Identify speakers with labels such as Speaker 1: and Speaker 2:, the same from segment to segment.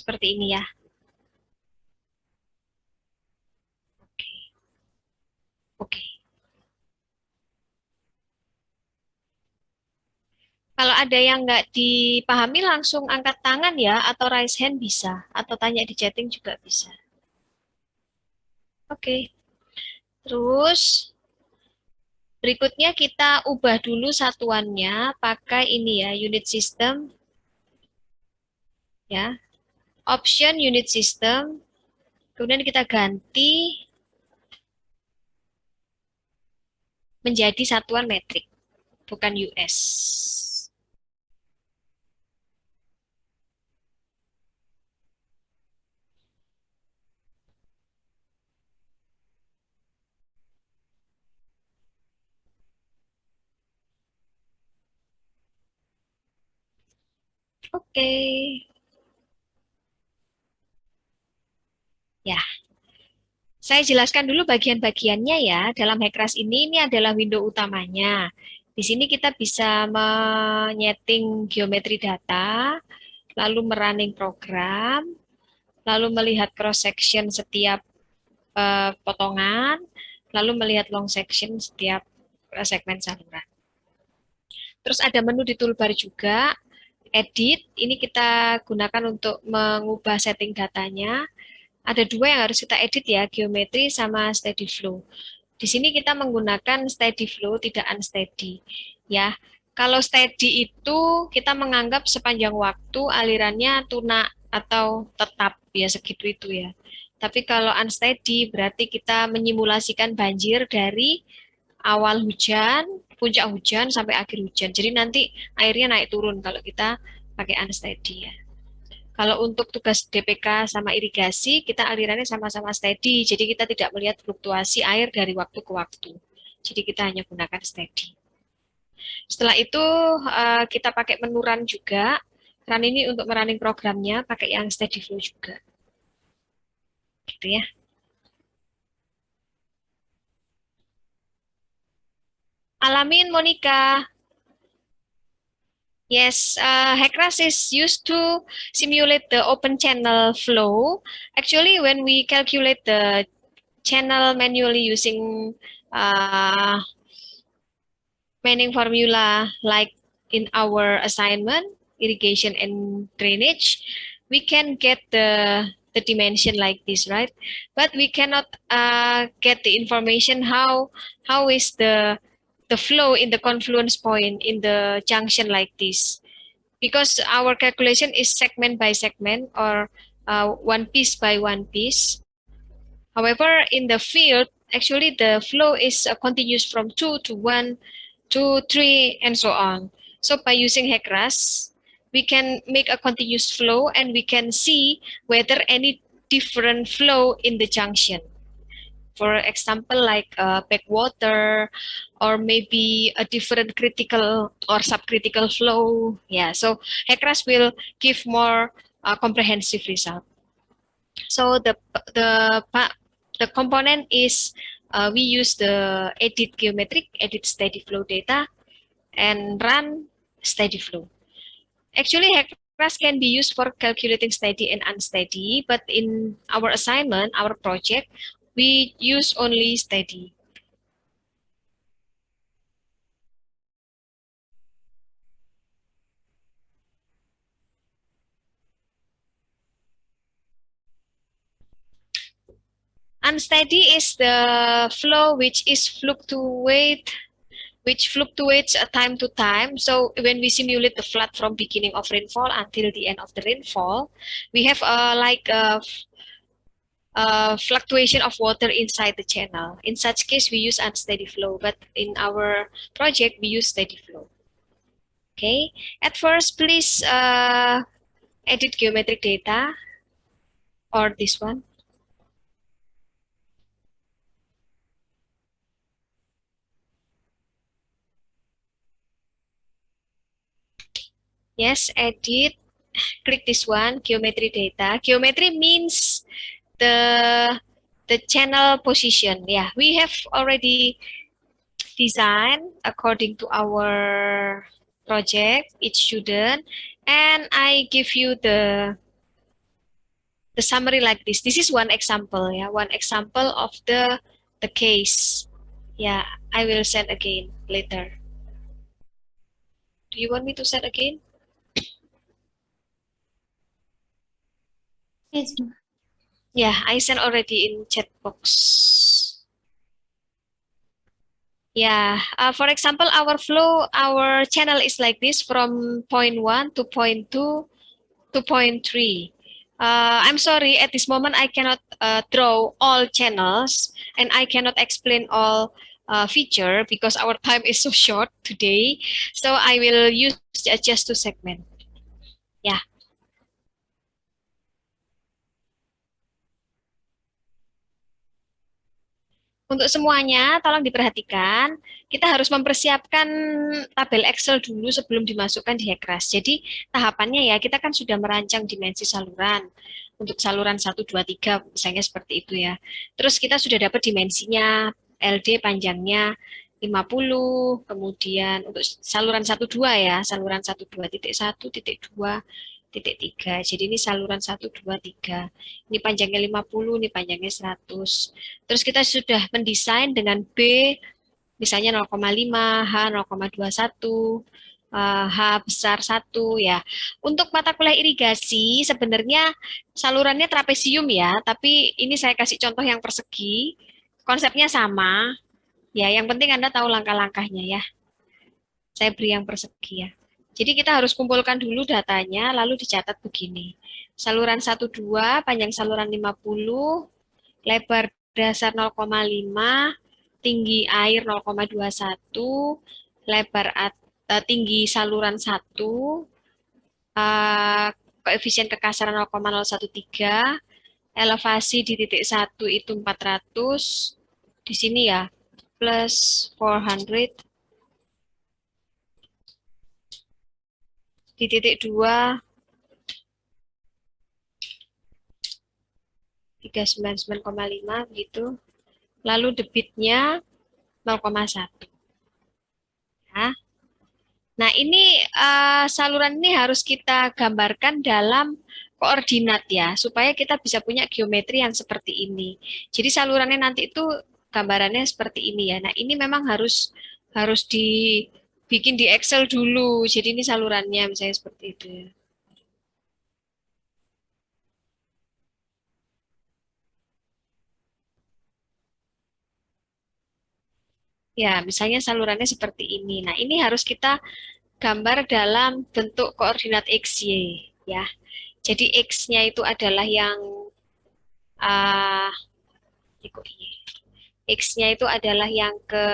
Speaker 1: Seperti ini ya. Oke. Oke. Kalau ada yang nggak dipahami langsung angkat tangan ya, atau raise hand bisa, atau tanya di chatting juga bisa. Oke. Terus berikutnya kita ubah dulu satuannya pakai ini ya, unit system ya. Option unit system. Kemudian kita ganti menjadi satuan metrik, bukan US. Oke. Ya, saya jelaskan dulu bagian-bagiannya ya. Dalam Hekras ini adalah window utamanya. Di sini kita bisa menyeting geometri data, lalu merunning program, lalu melihat cross section setiap potongan, lalu melihat long section setiap segmen saluran. Terus ada menu di toolbar juga, edit. Ini kita gunakan untuk mengubah setting datanya. Ada dua yang harus kita edit ya, geometri sama steady flow. Di sini kita menggunakan steady flow, tidak unsteady. Ya, kalau steady itu kita menganggap sepanjang waktu alirannya tunak atau tetap ya segitu itu ya. Tapi kalau unsteady berarti kita menyimulasikan banjir dari awal hujan, puncak hujan sampai akhir hujan. Jadi nanti airnya naik turun kalau kita pakai unsteady ya. Kalau untuk tugas DPK sama irigasi, kita alirannya sama-sama steady. Jadi kita tidak melihat fluktuasi air dari waktu ke waktu. Jadi kita hanya gunakan steady. Setelah itu kita pakai menu run juga. Run ini untuk merunning programnya pakai yang steady flow juga. Gitu ya. Alamin Monica. Yes, Hekras is used to simulate the open channel flow. Actually, when we calculate the channel manually using uh, Manning formula like in our assignment, irrigation and drainage, we can get the dimension like this, right? But we cannot get the information how is the flow in the confluence point in the junction like this, because our calculation is segment by segment or one piece by one piece. However, in the field, actually the flow is continuous from 2 to 1, 2, 3, and so on. So by using Hekras, we can make a continuous flow and we can see whether any different flow in the junction. For example, like backwater or maybe a different critical or subcritical flow. Yeah, so Hekras will give more comprehensive result. So the component is we use the edit geometric, edit steady flow data, and run steady flow. Actually, Hekras can be used for calculating steady and unsteady, but in our assignment, our project, we use only steady. Unsteady is the flow which fluctuates time to time. So when we simulate the flood from beginning of rainfall until the end of the rainfall, we have fluctuation of water inside the channel. In such case, we use unsteady flow, but in our project, we use steady flow. Okay, at first, please edit geometric data or this one. Yes, edit. Click this one, geometry data. Geometry means the channel position. Yeah, we have already designed according to our project, each student, and I give you the the summary like this. This is one example, yeah, one example of the case. Yeah, I will send again later. Do you want me to send again?
Speaker 2: Yes.
Speaker 1: Yeah, I sent already in chat box. Yeah, for example, our flow, our channel is like this from point 1 to point 2 to point 3. I'm sorry, at this moment I cannot draw all channels and I cannot explain all feature because our time is so short today. So I will use just two segment. Yeah. Untuk semuanya, tolong diperhatikan. Kita harus mempersiapkan tabel Excel dulu sebelum dimasukkan di Hekras. Jadi, tahapannya ya, kita kan sudah merancang dimensi saluran. Untuk saluran 1, 2, 3, misalnya seperti itu ya. Terus kita sudah dapat dimensinya, LD panjangnya 50, kemudian untuk saluran 1, 2 ya, saluran 1, 2, titik 1, titik 2, titik 3. Jadi ini saluran 1, 2, 3. Ini panjangnya 50, ini panjangnya 100. Terus kita sudah mendesain dengan B, misalnya 0,5, H 0,21, H besar 1 ya. Untuk mata kuliah irigasi sebenarnya salurannya trapesium ya, tapi ini saya kasih contoh yang persegi. Konsepnya sama. Ya, yang penting Anda tahu langkah-langkahnya ya. Saya beri yang persegi ya. Jadi kita harus kumpulkan dulu datanya, lalu dicatat begini. Saluran 1,2, panjang saluran 50, lebar dasar 0,5, tinggi air 0,21, lebar tinggi saluran 1, koefisien kekasaran 0,013, elevasi di titik 1 itu 400, di sini ya, plus 400, di titik 2, 399,5 begitu. Lalu debitnya 0,1. Ya. Nah, ini saluran ini harus kita gambarkan dalam koordinat ya, supaya kita bisa punya geometri yang seperti ini. Jadi salurannya nanti itu gambarannya seperti ini ya. Nah, ini memang harus dibikin di Excel dulu. Jadi ini salurannya misalnya seperti itu ya. Ya, misalnya salurannya seperti ini. Nah, ini harus kita gambar dalam bentuk koordinat XY ya. Jadi X-nya itu adalah yang uh, X-nya itu adalah yang ke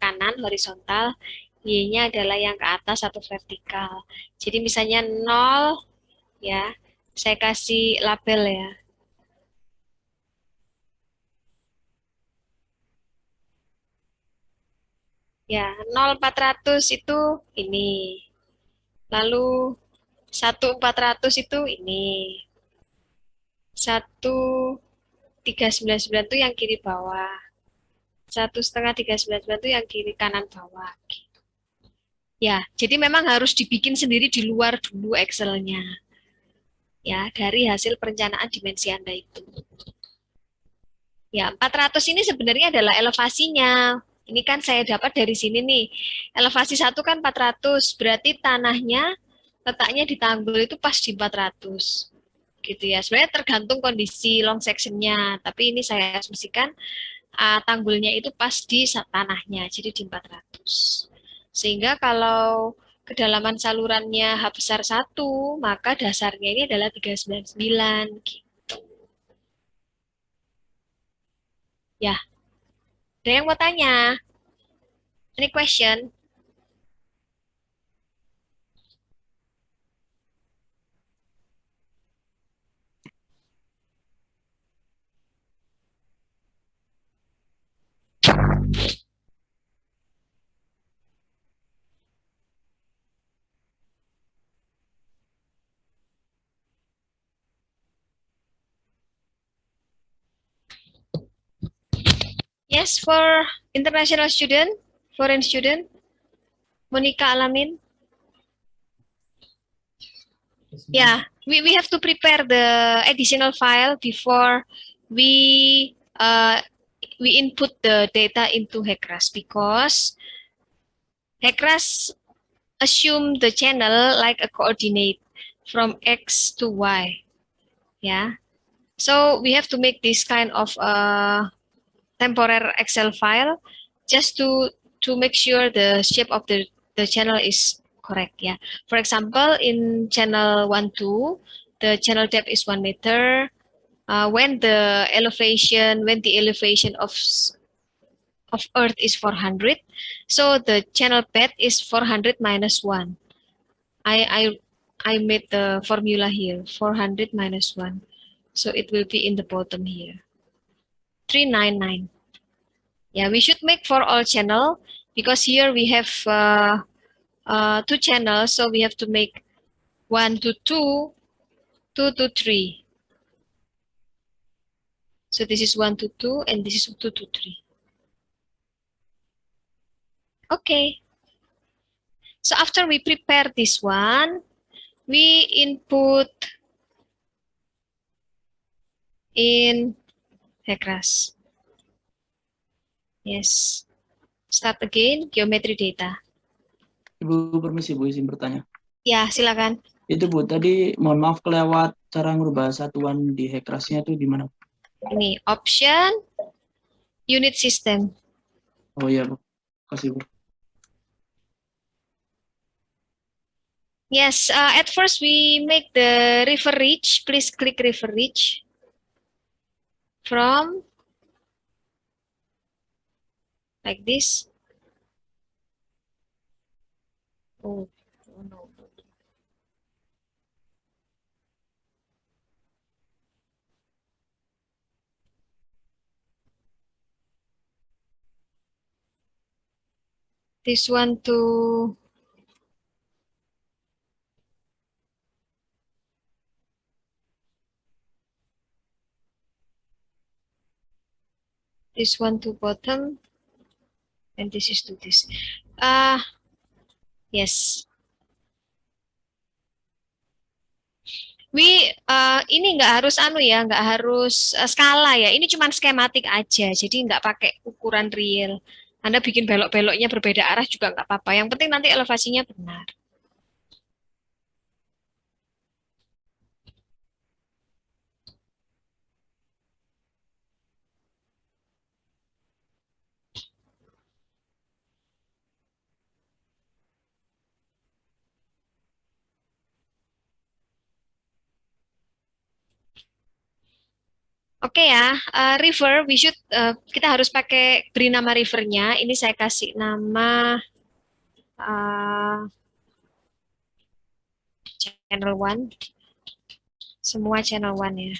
Speaker 1: kanan horizontal, Y-nya adalah yang ke atas atau vertikal. Jadi misalnya 0 ya, saya kasih label ya. Ya, 0,400 itu ini. Lalu 1,400 itu ini. 1,399 itu yang kiri bawah. 1,5, 399 itu yang kiri kanan bawah. Ya, jadi memang harus dibikin sendiri di luar dulu Excel-nya. Ya, dari hasil perencanaan dimensi Anda itu. Ya, 400 ini sebenarnya adalah elevasinya. Ini kan saya dapat dari sini nih. Elevasi 1 kan 400, berarti tanahnya letaknya di tanggul itu pas di 400. Gitu ya. Sebenarnya tergantung kondisi long section-nya, tapi ini saya asumsikan tanggulnya itu pas di tanahnya, jadi di 400. Sehingga kalau kedalaman salurannya H besar 1, maka dasarnya ini adalah 399. Gitu. Ya, ada yang mau tanya? Any question? Yes, for international student, foreign student, Monica Alamin. Ya, we have to prepare the additional file before we we input the data into HECRAS, because HECRAS assume the channel like a coordinate from X to Y. Yeah. So we have to make this kind of temporary Excel file just to make sure the shape of the channel is correct. Yeah. For example, in channel 1, 2, the channel depth is 1 meter. When the elevation of Earth is 400, so the channel bed is 400 minus 1. I I made the formula here, 400 minus 1. So it will be in the bottom here, 399. Yeah, we should make for all channel, because here we have 2 channels, so we have to make 1 to 2, 2 to 3. So this is 1 to 2, and this is 2 to 3. Okay. So after we prepare this one, we input in HECRAS. Yes. Start again, geometry data.
Speaker 2: Ibu, permisi Bu, izin bertanya.
Speaker 1: Ya, silakan.
Speaker 2: Itu Bu, tadi mohon maaf kelewat cara merubah satuan di HECRAS-nya itu di mana?
Speaker 1: Ini option unit system.
Speaker 2: Oh iya Bu, kasih Bu.
Speaker 1: Yes, at first we make the river reach. Please click river reach from like this. Oh, oh no. This one to this one to bottom, and this is to this. Yes. Ini nggak harus ya, nggak harus skala ya. Ini cuma skematik aja, jadi nggak pakai ukuran real. Anda bikin belok-beloknya berbeda arah juga nggak apa-apa. Yang penting nanti elevasinya benar. Oke ya, river, kita harus beri nama rivernya. Ini saya kasih nama uh, channel 1, semua channel 1 ya.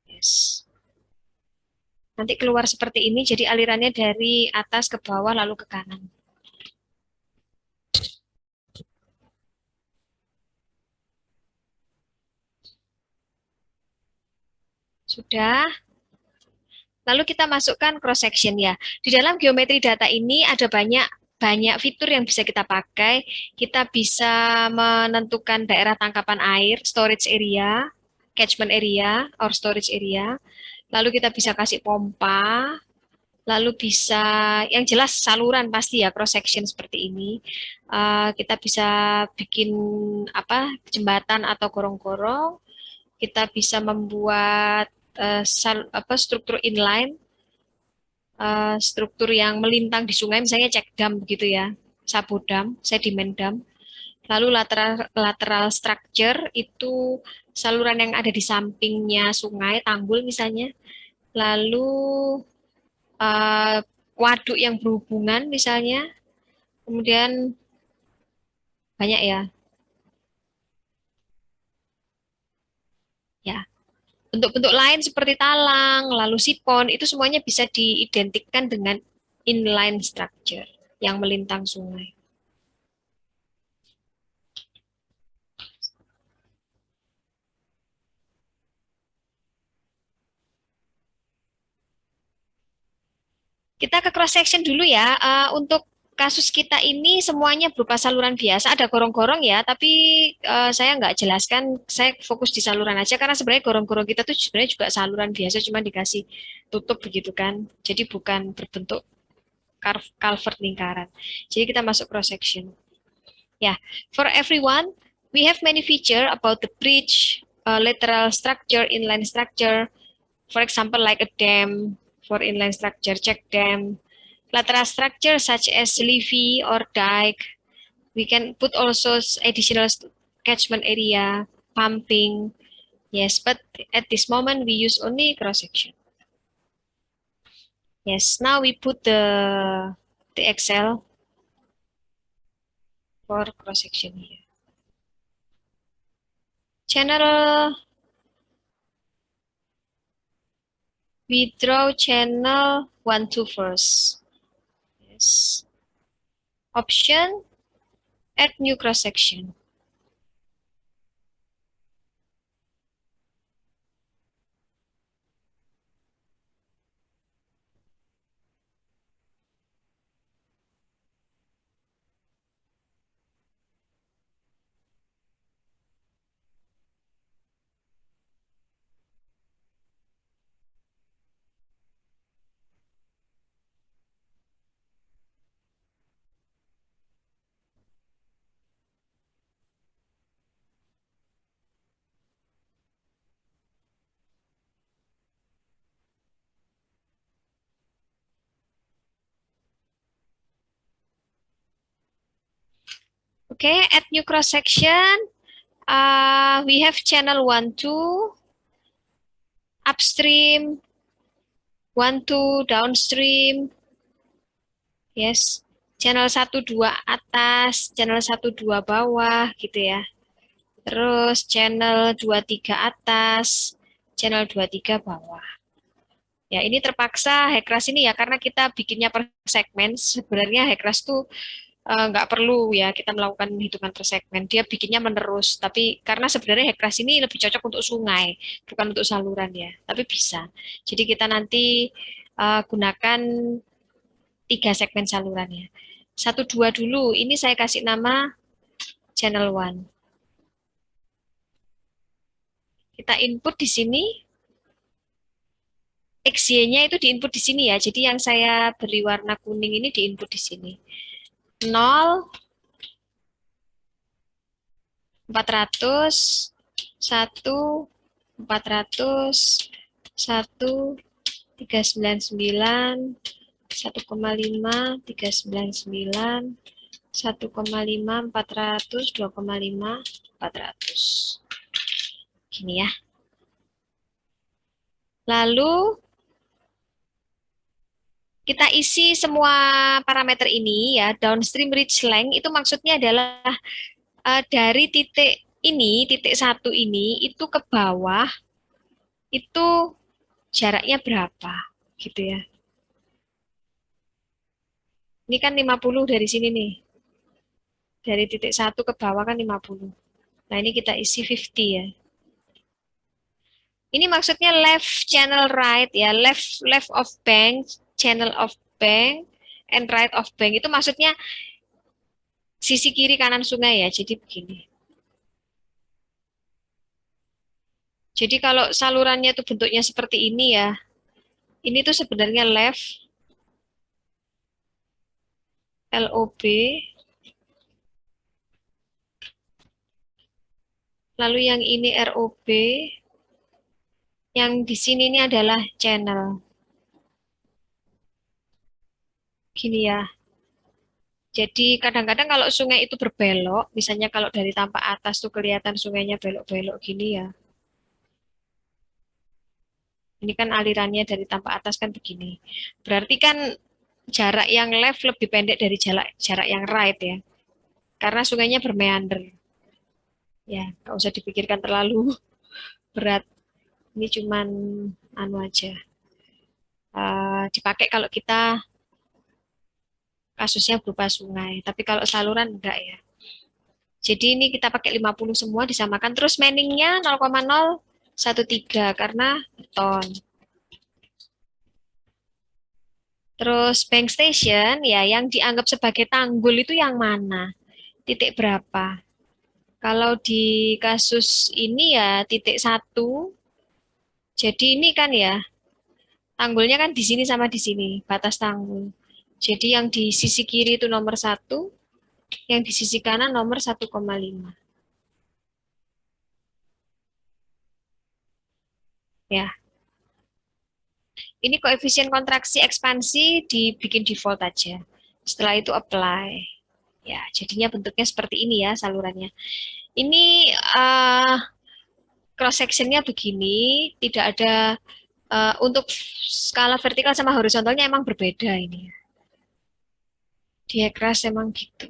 Speaker 1: Yes. Nanti keluar seperti ini, jadi alirannya dari atas ke bawah lalu ke kanan. Sudah. Lalu kita masukkan cross section ya. Di dalam geometri data ini ada banyak fitur yang bisa kita pakai. Kita bisa menentukan daerah tangkapan air, storage area, catchment area, or storage area. Lalu kita bisa kasih pompa. Lalu bisa, yang jelas saluran pasti ya, cross section seperti ini. Kita bisa bikin jembatan atau gorong-gorong. Kita bisa membuat struktur inline, struktur yang melintang di sungai, misalnya check dam begitu ya, sabodam, sediment dam. Lalu lateral structure itu saluran yang ada di sampingnya sungai, tanggul misalnya. Lalu waduk yang berhubungan misalnya. Kemudian banyak ya. Ya. Bentuk-bentuk lain seperti talang, lalu sipon, itu semuanya bisa diidentikan dengan inline structure yang melintang sungai. Kita ke cross section dulu ya. Untuk kasus kita ini semuanya berupa saluran biasa, ada gorong-gorong ya, tapi saya nggak jelaskan, saya fokus di saluran aja, karena sebenarnya gorong-gorong kita tuh sebenarnya juga saluran biasa, cuma dikasih tutup begitu kan, jadi bukan berbentuk culvert lingkaran. Jadi kita masuk cross section. Yeah, for everyone, we have many feature about the bridge, lateral structure, inline structure. For example, like a dam for inline structure, check dam. Lateral structure such as levee or dike. We can put also additional catchment area, pumping. Yes, but at this moment we use only cross section. Yes, now we put the Excel for cross section here. Channel, we draw channel 1, 2 first. Yes. Option, add new cross section. Okay, add new cross section. We have channel 1, 2, upstream, 1, 2, downstream. Yes, channel 1, 2 atas, channel 1, 2 bawah, gitu ya. Terus channel 2, 3 atas, channel 2, 3 bawah. Ya, ini terpaksa Hekras ini ya, karena kita bikinnya per segmen. Sebenarnya Hekras tuh nggak perlu ya kita melakukan hitungan per segmen. Dia bikinnya menerus. Tapi karena sebenarnya Hekras ini lebih cocok untuk sungai, bukan untuk saluran ya. Tapi bisa. Jadi kita nanti gunakan 3 segmen salurannya. 1, 2 dulu. Ini saya kasih nama channel 1. Kita input di sini. XY-nya itu diinput di sini ya. Jadi yang saya beri warna kuning ini diinput di sini. 0, 400, 1, 400, 1, 399, 1,5, 399, 1,5, 400, 2,5, 400. Gini ya. Lalu kita isi semua parameter ini ya. Downstream reach length itu maksudnya adalah dari titik ini, titik 1 ini, itu ke bawah, itu jaraknya berapa, gitu ya. Ini kan 50 dari sini nih. Dari titik 1 ke bawah kan 50. Nah, ini kita isi 50 ya. Ini maksudnya left channel right ya, left of bank, channel of bank, and right of bank. Itu maksudnya sisi kiri kanan sungai ya. Jadi begini. Jadi kalau salurannya itu bentuknya seperti ini ya, ini tuh sebenarnya left, LOB, lalu yang ini ROB, yang di sini ini adalah channel. Gini ya. Jadi kadang-kadang kalau sungai itu berbelok, misalnya kalau dari tampak atas tuh kelihatan sungainya belok-belok gini ya. Ini kan alirannya dari tampak atas kan begini. Berarti kan jarak yang left lebih pendek dari jarak yang right ya. Karena sungainya bermeander. Ya, nggak usah dipikirkan terlalu berat. Ini cuman anu aja. Dipakai kalau kita kasusnya berupa sungai. Tapi kalau saluran enggak ya. Jadi ini kita pakai 50 semua disamakan. Terus manningnya 0,013 karena beton. Terus bank station ya yang dianggap sebagai tanggul itu yang mana? Titik berapa? Kalau di kasus ini ya titik satu. Jadi ini kan ya tanggulnya kan di sini sama di sini batas tanggul. Jadi yang di sisi kiri itu nomor satu, yang di sisi kanan nomor 1,5. Ya, ini koefisien kontraksi ekspansi dibikin default aja. Setelah itu apply. Ya, jadinya bentuknya seperti ini ya salurannya. Ini uh, cross sectionnya begini, tidak ada untuk skala vertikal sama horizontalnya emang berbeda ini. Dia keras emang gitu.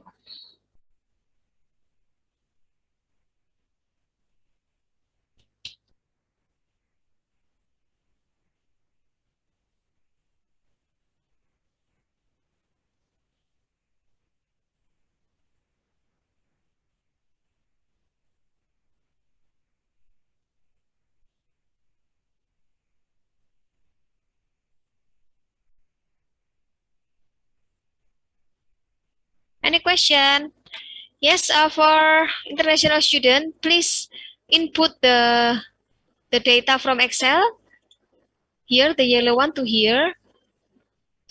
Speaker 1: Any question? Yes, for international student, please input the data from Excel. Here, the yellow one to here.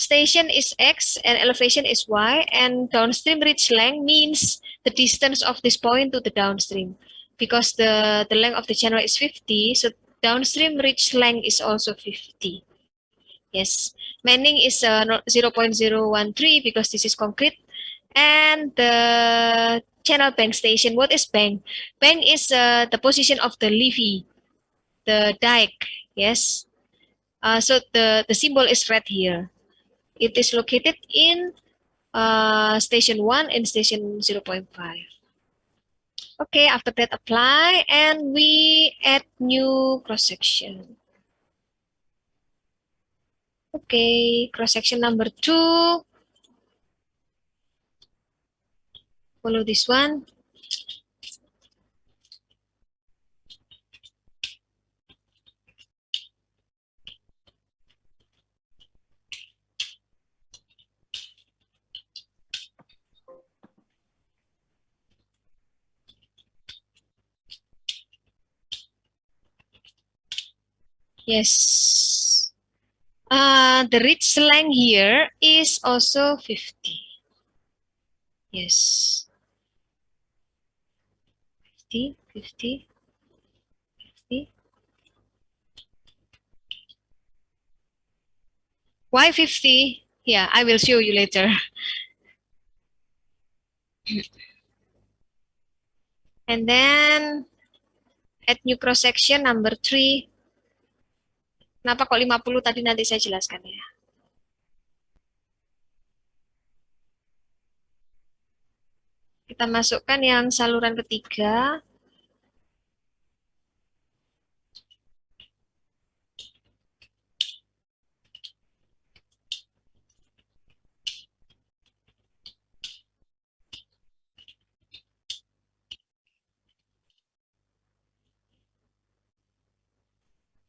Speaker 1: Station is X and elevation is Y, and downstream reach length means the distance of this point to the downstream. Because the length of the channel is 50, so downstream reach length is also 50. Yes, Manning is 0.013 because this is concrete. And the channel bank station, what is bank? Bank is the position of the levee, the dike, yes. So the symbol is red here. It is located in station 1 and station 0.5. Okay, after that apply and we add new cross section. Okay, cross section number 2. Follow this one. Yes. The reach length here is also 50. Yes. 50, 50, 50. Why 50? Yeah, I will show you later. And then add new cross section number 3. Kenapa kok 50 tadi nanti saya jelaskan ya. Kita masukkan yang saluran ketiga.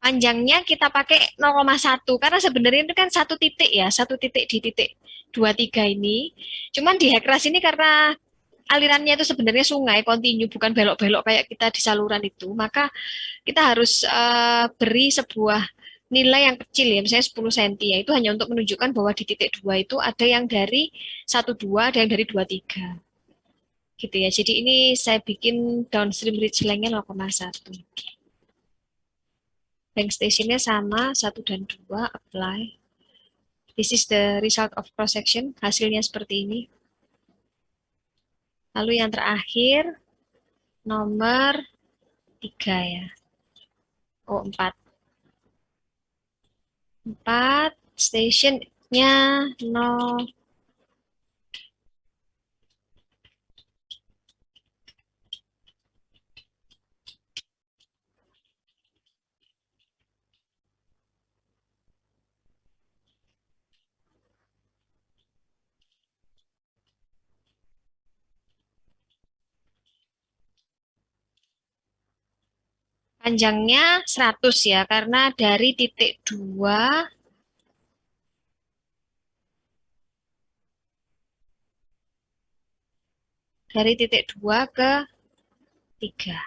Speaker 1: Panjangnya kita pakai 0,1 karena sebenarnya itu kan satu titik ya, satu titik di titik 23 ini. Cuman di Hekras ini karena alirannya itu sebenarnya sungai kontinu bukan belok-belok kayak kita di saluran itu, maka kita harus beri sebuah nilai yang kecil ya, misalnya 10 cm ya, itu hanya untuk menunjukkan bahwa di titik 2 itu ada yang dari 12, ada yang dari 23. Gitu ya. Jadi ini saya bikin downstream reach length-nya 0,1. Bank stationnya sama, 1 dan 2, apply. This is the result of cross section, hasilnya seperti ini. Lalu yang terakhir, nomor 3 ya. Oh, 4. 4, stationnya 0. Panjangnya 100 ya, karena dari titik 2 Dari titik 2 ke 3.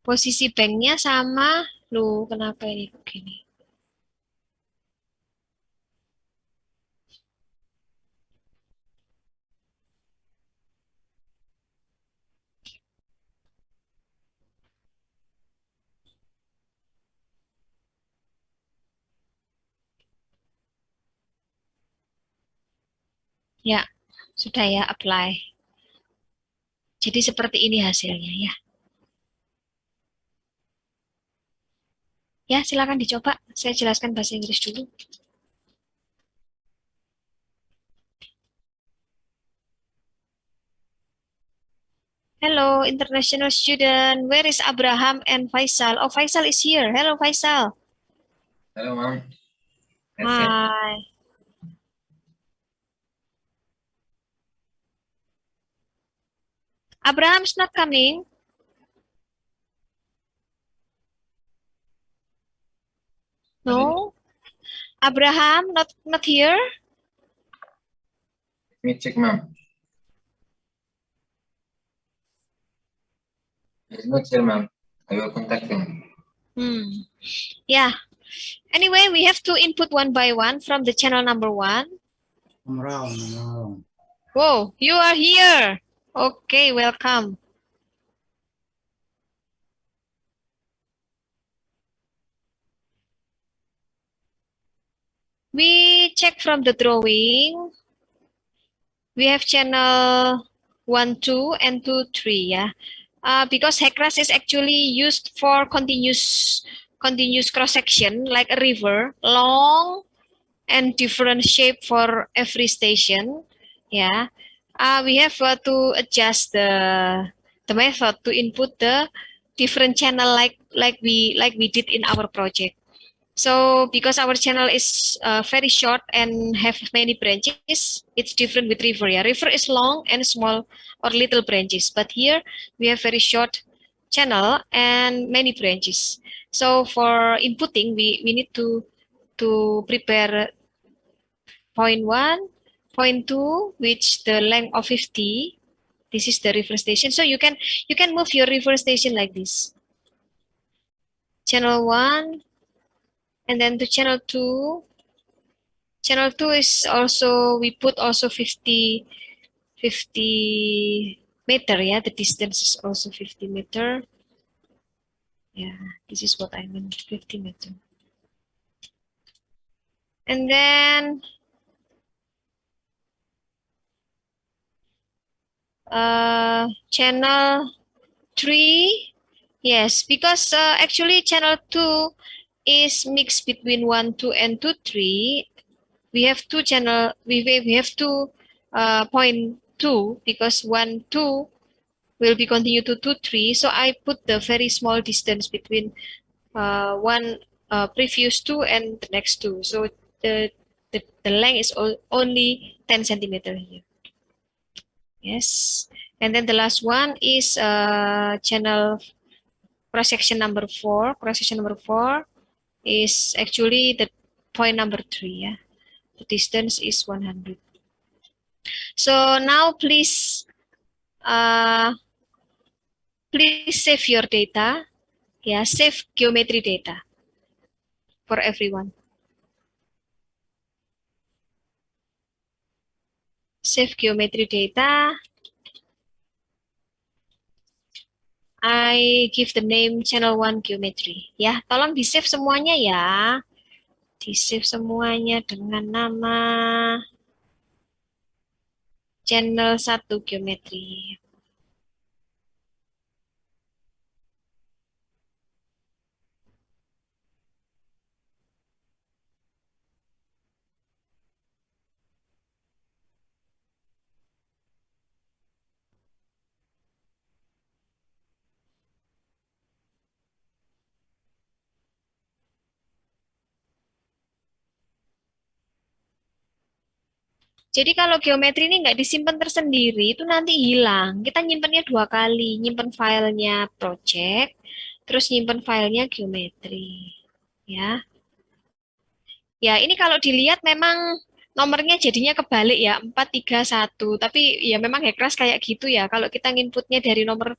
Speaker 1: Posisi banknya sama. Loh, kenapa ini begini? Ya, sudah ya, apply. Jadi seperti ini hasilnya ya. Ya, silakan dicoba. Saya jelaskan bahasa Inggris dulu. Hello, international student. Where is Abraham and Faisal? Oh, Faisal is here. Hello, Faisal.
Speaker 3: Hello, Mom.
Speaker 1: Hi. Abraham's not coming. No. Abraham not here.
Speaker 3: Let me check, Mom. He's not here, Mom. I will contact him.
Speaker 1: Yeah. Anyway, we have to input one by one from the channel number 1.
Speaker 4: Wrong.
Speaker 1: Whoa, you are here. Okay, welcome. We check from the drawing. We have channel 1, 2, and 2, 3. Yeah. Because HECRAS is actually used for continuous cross section like a river, long and different shape for every station. Yeah. We have to adjust the method to input the different channel like we did in our project. So because our channel is very short and have many branches, it's different with river. Yeah, river is long and small or little branches, but here we have very short channel and many branches. So for inputting, we need to prepare point 1, point 2, which the length of 50. This is the river station. So you can move your river station like this. Channel 1, and then to channel 2. Channel 2 is also, we put also 50 meter, yeah, the distance is also 50 meter. Yeah, this is what I meant, 50 meter. And then channel 3, yes, because actually channel 2 is mixed between 1, 2, and 2, 3. We have two channel, we have two point 2 because 1, 2 will be continue to 2, 3. So I put the very small distance between one previous 2 and the next 2. So the length is only 10 centimeter here. Yes. And then the last one is channel cross section number 4. Cross section number 4 is actually the point number 3. Yeah. The distance is 100. So now please save your data. Yeah, save geometry data for everyone. Save geometry data. I give the name channel 1 geometry. Ya, tolong di-save semuanya ya. Di-save semuanya dengan nama channel 1 geometry. Jadi kalau geometri ini nggak disimpan tersendiri, itu nanti hilang. Kita nyimpennya dua kali, nyimpen filenya project, terus nyimpen filenya geometri. Ya, ya ini kalau dilihat memang nomornya jadinya kebalik ya, 431. Tapi ya memang Hekras kayak gitu ya. Kalau kita nginputnya dari nomor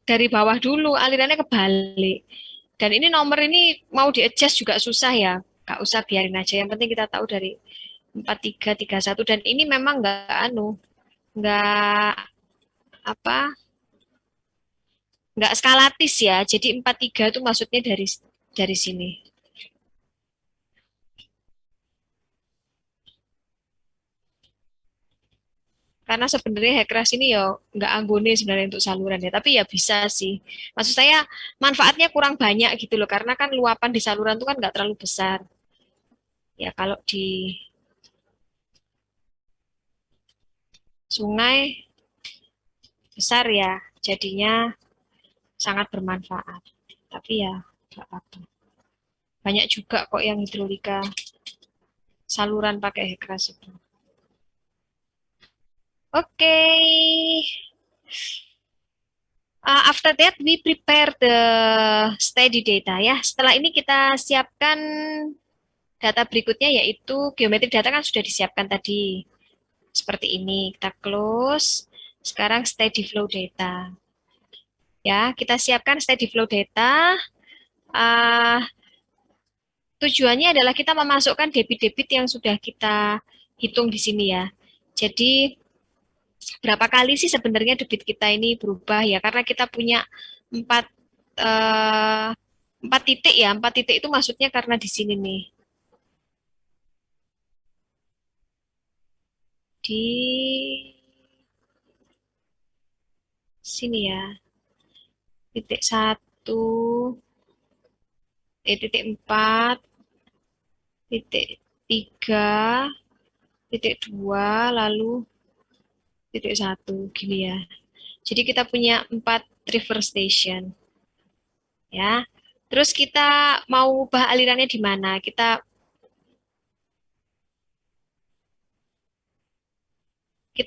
Speaker 1: dari bawah dulu, alirannya kebalik. Dan ini nomor ini mau di-adjust juga susah ya. Nggak usah, biarin aja. Yang penting kita tahu dari 4331. Dan ini memang nggak apa, nggak skalatis ya. Jadi 43 itu maksudnya dari sini. Karena sebenarnya Hekras ini ya nggak anggone sebenarnya untuk saluran ya, tapi ya bisa sih. Maksud saya manfaatnya kurang banyak gitu loh, karena kan luapan di saluran itu kan nggak terlalu besar. Ya kalau di sungai besar ya, jadinya sangat bermanfaat. Tapi ya nggak apa-apa. Banyak juga kok yang hidrolika saluran pakai Hekras itu. Oke. After that, we prepare the study data ya. Setelah ini kita siapkan data berikutnya, yaitu geometri data kan sudah disiapkan tadi. Seperti ini, kita close. Sekarang steady flow data. Ya, kita siapkan steady flow data. Tujuannya adalah kita memasukkan debit-debit yang sudah kita hitung di sini ya. Jadi, berapa kali sih sebenarnya debit kita ini berubah ya? Karena kita punya 4 titik ya. 4 titik itu maksudnya karena di sini nih. Di sini ya. Titik 1, titik 4, titik 3, titik 2, lalu titik 1, gini ya. Jadi kita punya 4 river station. Ya. Terus kita mau ubah alirannya di mana? Kita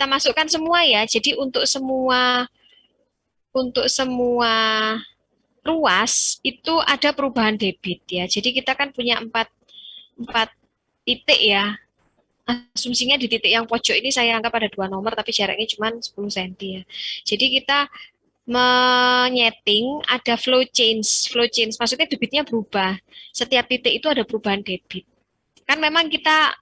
Speaker 1: masukkan semua ya. Jadi untuk semua ruas itu ada perubahan debit ya. Jadi kita kan punya 4 titik ya. Asumsinya di titik yang pojok ini saya anggap ada 2 nomor, tapi jaraknya cuma 10 cm ya. Jadi kita menyeting ada flow change. Flow change maksudnya debitnya berubah. Setiap titik itu ada perubahan debit. Kan memang kita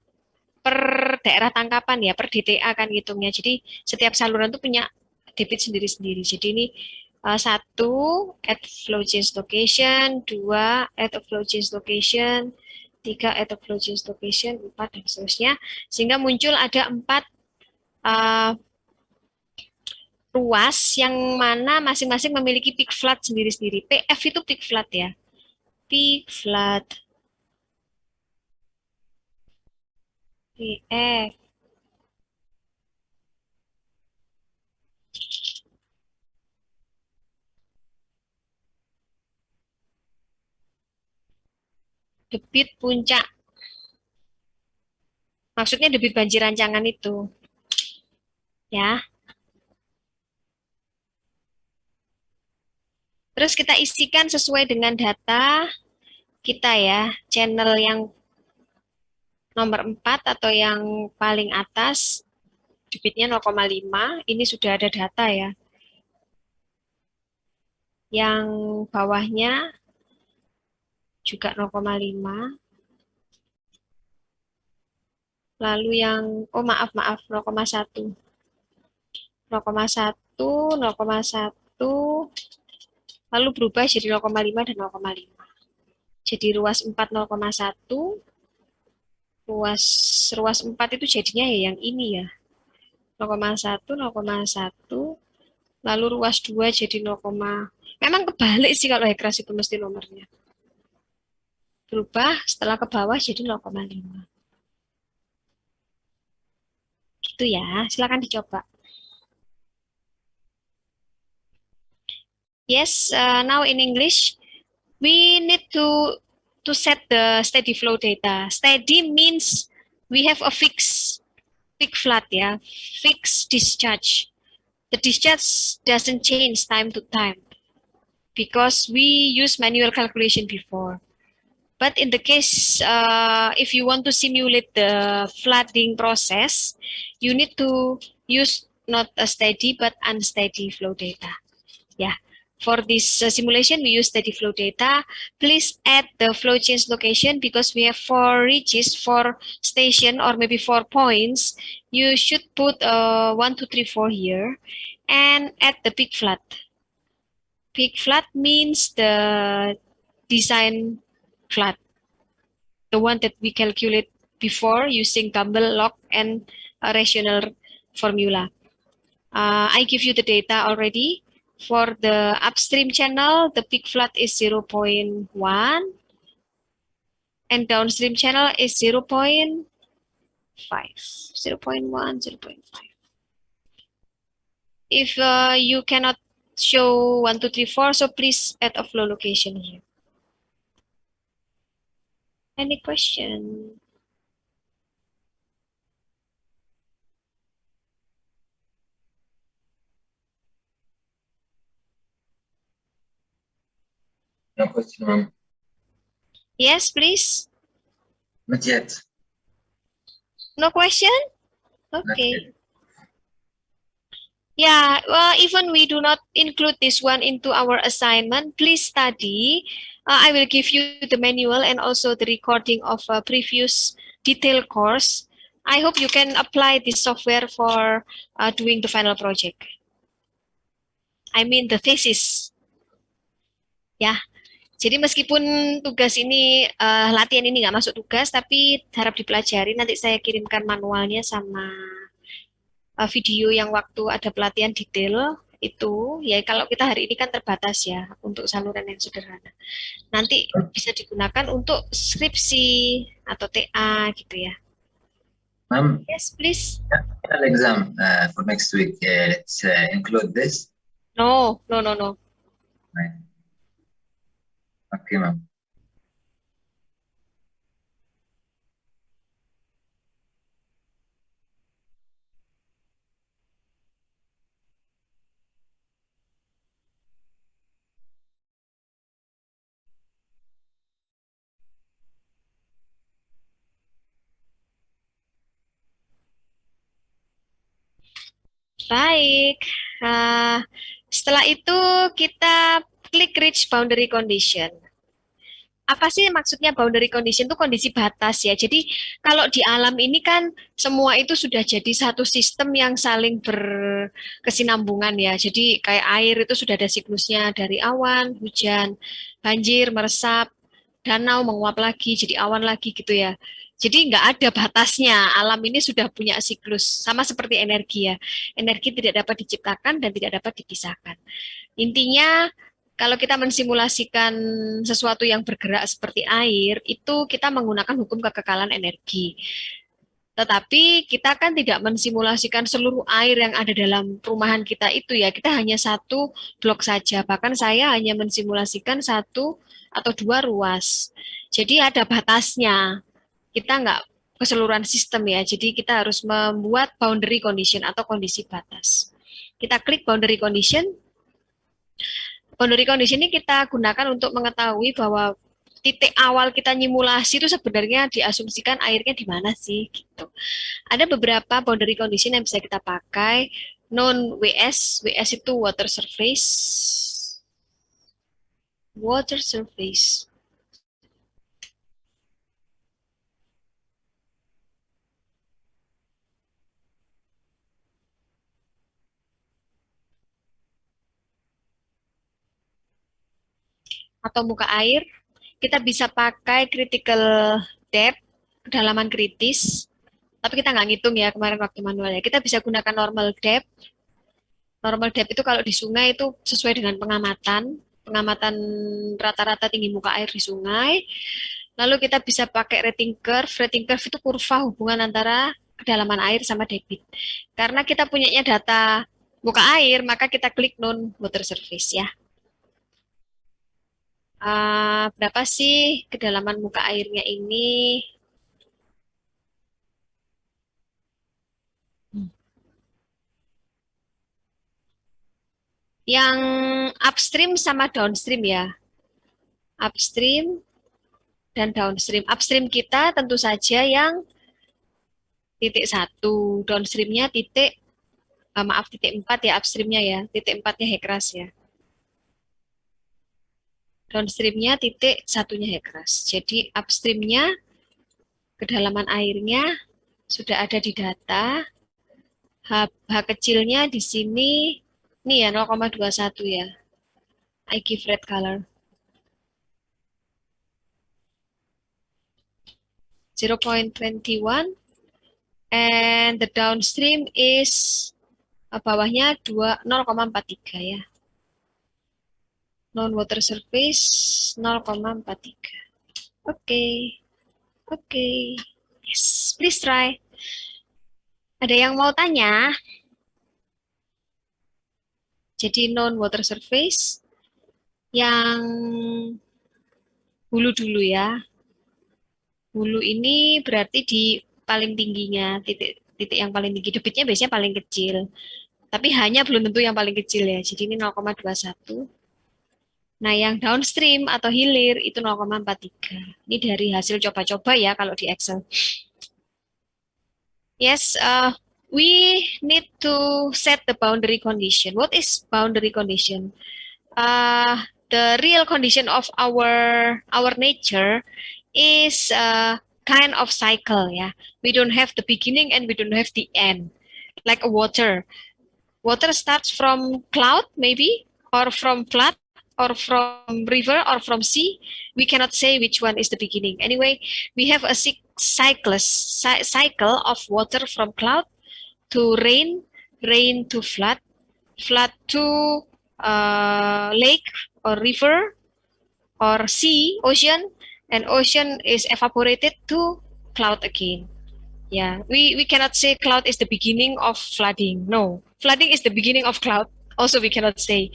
Speaker 1: per daerah tangkapan ya, per DTA kan hitungnya. Jadi setiap saluran itu punya debit sendiri-sendiri. Jadi ini 1 at flow change location, 2 at flow change location, 3 at flow change location, 4 dan seterusnya. Sehingga muncul ada 4 ruas yang mana masing-masing memiliki peak flood sendiri-sendiri. PF itu peak flood ya. Peak flood. PF. Debit puncak. Maksudnya debit banjir rancangan itu. Ya. Terus kita isikan sesuai dengan data kita ya. Channel yang nomor 4 atau yang paling atas, debitnya 0,5. Ini sudah ada data ya. Yang bawahnya juga 0,5. Lalu yang, oh maaf, 0,1. 0,1, 0,1, lalu berubah jadi 0,5 dan 0,5. Jadi ruas 4 0,1, ruas 4 itu jadinya ya yang ini ya. 0,1, 0,1, lalu ruas 2 jadi 0, memang kebalik sih kalau Hekras itu mesti nomornya. Berubah setelah ke bawah jadi 0,5. Gitu ya, silakan dicoba. Yes, now in English, we need to set the steady flow data. Steady means we have a fixed peak flood ya, fixed discharge. The discharge doesn't change time to time because we use manual calculation before. But in the case, if you want to simulate the flooding process, you need to use not a steady but unsteady flow data. Yeah. For this simulation, we use steady flow data. Please add the flow change location because we have 4 reaches, 4 station, or maybe 4 points. You should put 1, 2, 3, 4 here and add the peak flood. Peak flood means the design flood, the one that we calculate before using Campbell, log, and a rational formula. I give you the data already. For the upstream channel, the peak flood is 0.1 and downstream channel is 0.5. 0.1, 0.5. If you cannot show 1, 2, 3, 4, so please add a flow location here. Any question?
Speaker 3: No question, ma'am.
Speaker 1: Yes, please.
Speaker 3: Not yet.
Speaker 1: No question?
Speaker 3: Not
Speaker 1: Okay.
Speaker 3: yet.
Speaker 1: Yeah, well, even we do not include this one into our assignment, please study. I will give you the manual and also the recording of a previous detailed course. I hope you can apply this software for doing the final project. I mean the thesis. Ya, jadi meskipun tugas ini, latihan ini nggak masuk tugas, tapi harap dipelajari. Nanti saya kirimkan manualnya sama video yang waktu ada pelatihan detail itu. Ya kalau kita hari ini kan terbatas ya untuk saluran yang sederhana. Nanti bisa digunakan untuk skripsi atau TA gitu ya.
Speaker 3: Ma'am,
Speaker 1: Yes, please.
Speaker 3: final exam for next week. Let's include this.
Speaker 1: No, no, no, no.
Speaker 3: Right. Okay, ma'am.
Speaker 1: Baik. Setelah itu kita klik reach boundary condition. Apa sih maksudnya boundary condition itu kondisi batas ya. Jadi kalau di alam ini kan semua itu sudah jadi satu sistem yang saling berkesinambungan ya. Jadi kayak air itu sudah ada siklusnya dari awan, hujan, banjir, meresap, danau menguap lagi, jadi awan lagi gitu ya. Jadi nggak ada batasnya. Alam ini sudah punya siklus, sama seperti energi ya. Energi tidak dapat diciptakan dan tidak dapat dipisahkan. Intinya kalau kita mensimulasikan sesuatu yang bergerak seperti air, itu kita menggunakan hukum kekekalan energi. Tetapi kita kan tidak mensimulasikan seluruh air yang ada dalam perumahan kita itu ya. Kita hanya satu blok saja. Bahkan saya hanya mensimulasikan 1 atau 2 ruas. Jadi ada batasnya. Kita nggak keseluruhan sistem ya. Jadi kita harus membuat boundary condition atau kondisi batas. Kita klik boundary condition. Boundary condition ini kita gunakan untuk mengetahui bahwa titik awal kita nyimulasi itu sebenarnya diasumsikan airnya di mana sih gitu. Ada beberapa boundary condition yang bisa kita pakai. Non WS, WS itu water surface. Water surface. Atau muka air, kita bisa pakai critical depth, kedalaman kritis, tapi kita nggak ngitung ya kemarin waktu manualnya. Kita bisa gunakan normal depth. Normal depth itu kalau di sungai itu sesuai dengan pengamatan rata-rata tinggi muka air di sungai. Lalu kita bisa pakai rating curve. Rating curve itu kurva hubungan antara kedalaman air sama debit. Karena kita punyanya data muka air, maka kita klik non water surface ya. Berapa sih kedalaman muka airnya ini? Yang upstream sama downstream ya. Upstream dan downstream. Upstream kita tentu saja yang titik 1, downstreamnya titik, maaf titik 4 ya upstreamnya ya, titik 4-nya Hekras ya. Downstreamnya titik 1-nya Hekras. Jadi upstreamnya kedalaman airnya sudah ada di data. H kecilnya di sini, ini ya 0,21 ya. I give red color. 0.21 and the downstream is bawahnya 0,43 ya. Non-water surface 0,43. Oke. Oke. Yes, please try. Ada yang mau tanya? Jadi non-water surface yang hulu dulu ya. Hulu ini berarti di paling tingginya, titik yang paling tinggi. Debitnya biasanya paling kecil. Tapi hanya belum tentu yang paling kecil ya. Jadi ini 0,21. Nah, yang downstream atau hilir itu 0,43. Ini dari hasil coba-coba ya kalau di Excel. Yes, we need to set the boundary condition. What is boundary condition? The real condition of our nature is kind of cycle ya. We don't have the beginning and we don't have the end. Like a water. Water starts from cloud maybe, or from flood, or from river, or from sea. We cannot say which one is the beginning. Anyway, we have a cycle of water from cloud to rain, rain to flood, flood to lake or river or sea, ocean, and ocean is evaporated to cloud again. Yeah, we cannot say cloud is the beginning of flooding. No, flooding is the beginning of cloud. Also, we cannot say.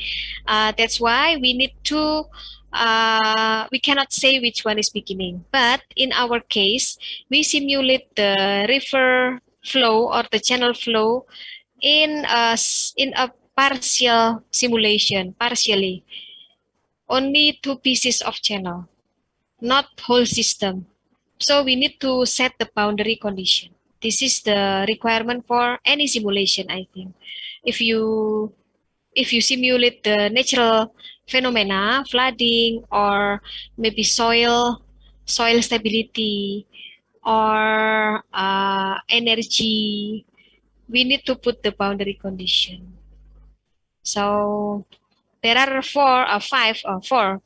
Speaker 1: That's why we need to, we cannot say which one is beginning. But in our case, we simulate the river flow or the channel flow in a partial simulation, partially. Only 2 pieces of channel, not whole system. So we need to set the boundary condition. This is the requirement for any simulation, I think. If you simulate the natural phenomena, flooding, or maybe soil stability, or energy, we need to put the boundary condition. So there are four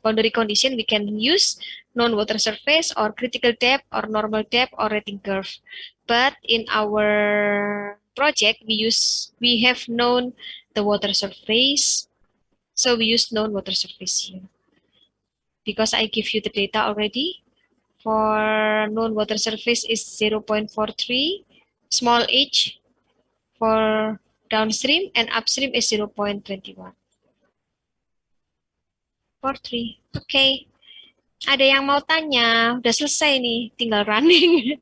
Speaker 1: boundary condition we can use: non-water surface, or critical depth, or normal depth, or rating curve. But in our project, we have known the water surface, so we use known water surface here. Because I give you the data already. For known water surface is 0.43, small h for downstream, and upstream is 0.21. 43. Oke. Ada yang mau tanya? Udah selesai nih, tinggal running.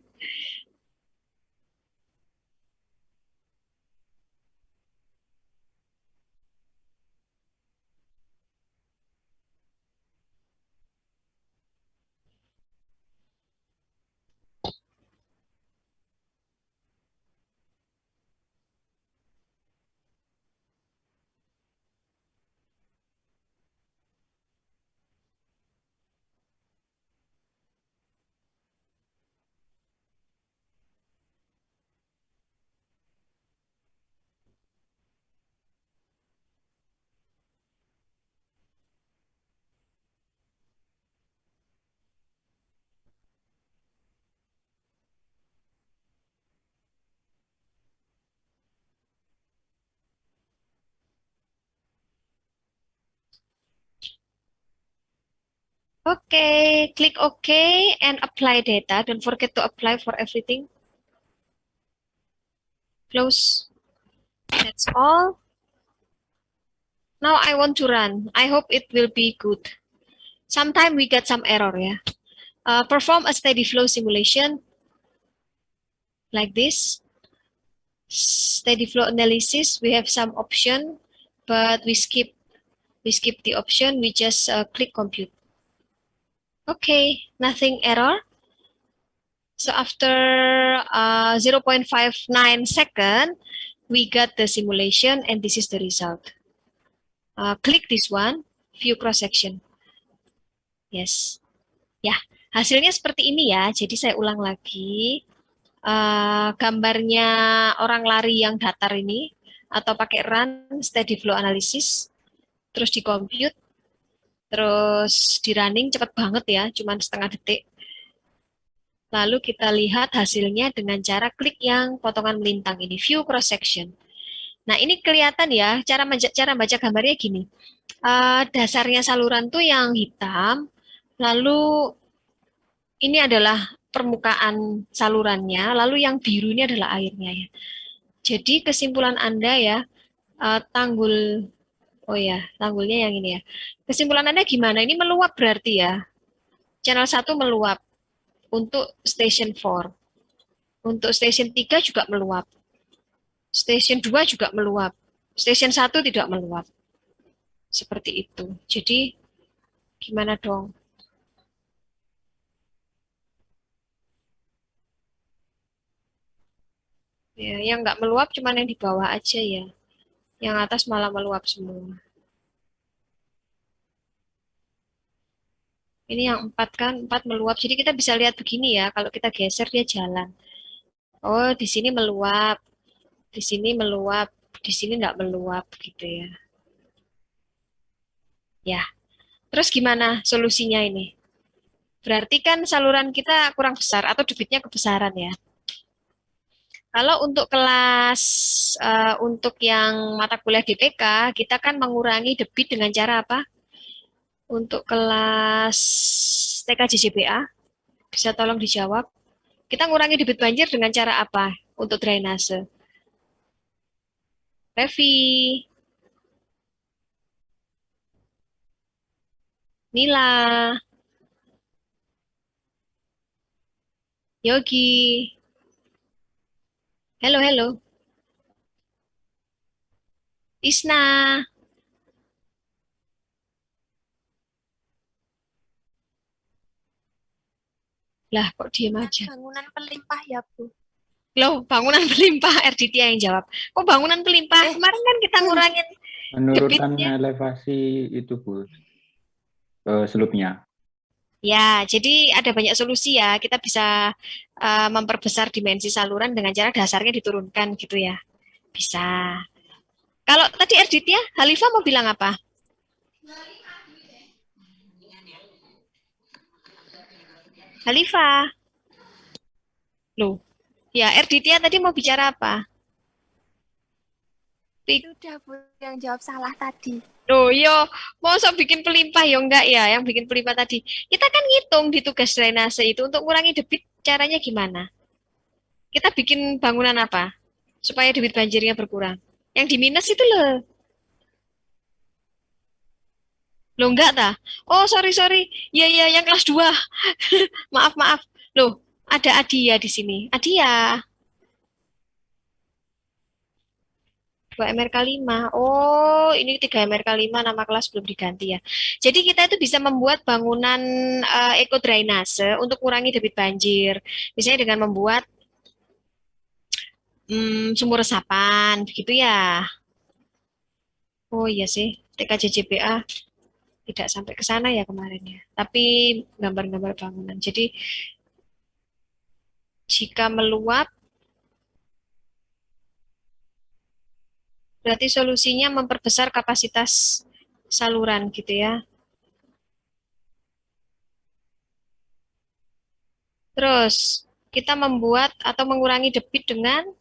Speaker 1: Oke, klik OK and apply data. Don't forget to apply for everything. Close. That's all. Now I want to run. I hope it will be good. Sometimes we get some error, yeah. Perform a steady flow simulation like this. Steady flow analysis, we have some option, but we skip We skip the option, we just click compute. Okay, nothing error. So after 0.59 second, we got the simulation and this is the result. Click this one, view cross-section. Yes. Ya, hasilnya seperti ini ya. Jadi saya ulang lagi. Gambarnya orang lari yang datar ini, atau pakai run steady flow analysis, terus di compute, terus di running cepat banget ya, cuman setengah detik. Lalu kita lihat hasilnya dengan cara klik yang potongan melintang ini, view cross section. Nah ini kelihatan ya, cara baca gambarnya gini. Dasarnya saluran tuh yang hitam, lalu ini adalah permukaan salurannya, lalu yang biru ini adalah airnya ya. Jadi kesimpulan Anda ya, tanggul, oh ya, tanggulnya yang ini ya. Kesimpulan Anda gimana? Ini meluap berarti ya. Channel 1 meluap untuk station 4. Untuk station 3 juga meluap. Station 2 juga meluap. Station 1 tidak meluap. Seperti itu. Jadi gimana dong? Ya, yang nggak meluap cuma yang di bawah aja ya. Yang atas malah meluap semua. Ini yang 4 kan, 4 meluap. Jadi kita bisa lihat begini ya, kalau kita geser dia jalan. Oh, di sini meluap. Di sini meluap. Di sini nggak meluap gitu ya. Ya, terus gimana solusinya ini? Berarti kan saluran kita kurang besar atau debitnya kebesaran ya. Kalau untuk kelas, untuk yang mata kuliah DPK, kita kan mengurangi debit dengan cara apa? Untuk kelas TKJJBA, bisa tolong dijawab. Kita ngurangi debit banjir dengan cara apa untuk drainase? Revi, Nila, Yogi. Halo, halo. Isna. Lah, kok diem aja?
Speaker 5: Bangunan pelimpah ya, Bu.
Speaker 1: Loh, bangunan pelimpah, RDT yang jawab. Kok bangunan pelimpah? Kemarin kan kita ngurangin
Speaker 6: Menurunkan
Speaker 1: debitnya.
Speaker 6: elevasi itu, Bu, selupnya.
Speaker 1: Ya, jadi ada banyak solusi ya. Kita bisa memperbesar dimensi saluran dengan cara dasarnya diturunkan gitu ya. Bisa. Kalau tadi RDT ya, Halifa mau bilang apa? Halifa. Loh, ya RDT tadi mau bicara apa?
Speaker 5: Sudah, Bu, yang jawab salah tadi.
Speaker 1: Loh, yo, mau bikin pelimpah ya enggak ya, yang bikin pelimpah tadi. Kita kan ngitung di tugas drainase itu untuk ngurangi debit, caranya gimana? Kita bikin bangunan apa? Supaya debit banjirnya berkurang. Yang di minus itu loh. Loh enggak ta? Oh, sorry. Ya, yang kelas 2. Maaf. Loh, ada Adia di sini. Adia. 2 MRK 5. Oh, ini 3 MRK 5, nama kelas belum diganti ya. Jadi kita itu bisa membuat bangunan ekodrainase untuk mengurangi debit banjir. Misalnya dengan membuat sumur resapan, begitu ya. Oh iya sih, TKJJBA tidak sampai ke sana ya kemarin ya. Tapi gambar-gambar bangunan. Jadi jika meluap, berarti solusinya memperbesar kapasitas saluran gitu ya. Terus kita membuat atau mengurangi debit dengan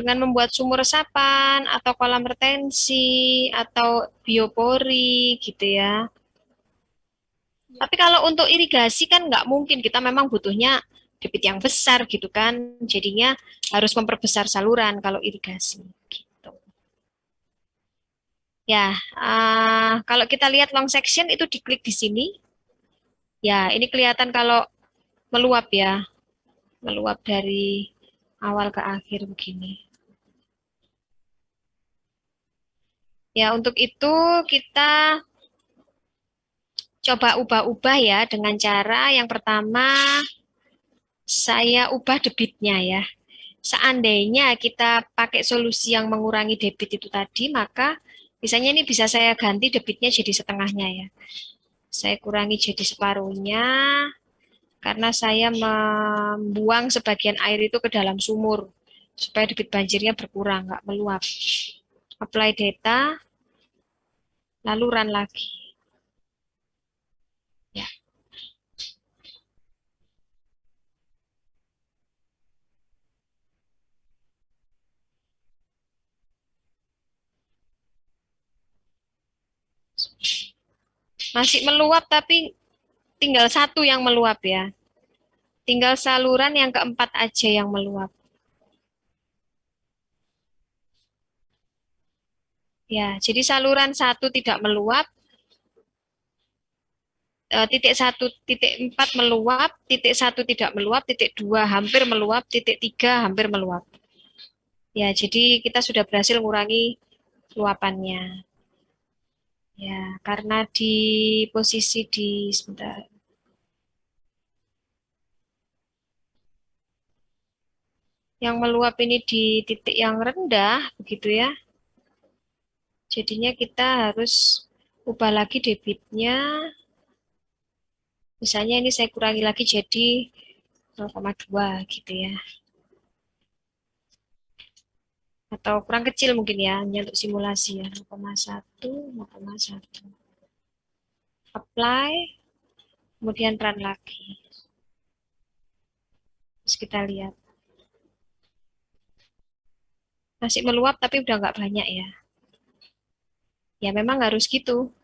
Speaker 1: membuat sumur resapan atau kolam retensi atau biopori gitu ya. Tapi kalau untuk irigasi kan nggak mungkin, kita memang butuhnya debit yang besar gitu kan, jadinya harus memperbesar saluran kalau irigasi gitu. Ya, kalau kita lihat long section itu diklik di sini. Ya, ini kelihatan kalau meluap ya, meluap dari awal ke akhir begini. Ya, untuk itu kita coba ubah-ubah ya dengan cara yang pertama saya ubah debitnya ya. Seandainya kita pakai solusi yang mengurangi debit itu tadi, maka misalnya ini bisa saya ganti debitnya jadi setengahnya ya. Saya kurangi jadi separuhnya karena saya membuang sebagian air itu ke dalam sumur supaya debit banjirnya berkurang, nggak meluap. Apply data, lalu run lagi. Ya. Masih meluap tapi tinggal satu yang meluap ya. Tinggal saluran yang keempat aja yang meluap. Ya, jadi saluran satu tidak meluap, titik 1, titik 4 meluap, titik 1 tidak meluap, titik 2 hampir meluap, titik 3 hampir meluap. Ya, jadi kita sudah berhasil mengurangi luapannya. Ya, karena di posisi di sebentar. Yang meluap ini di titik yang rendah, begitu ya. Jadinya kita harus ubah lagi debitnya. Misalnya ini saya kurangi lagi jadi 0,2 gitu ya. Atau kurang kecil mungkin ya, hanya untuk simulasi ya, 0,1, 0,1. Apply, kemudian run lagi. Terus kita lihat. Masih meluap tapi udah nggak banyak ya. Ya memang harus gitu.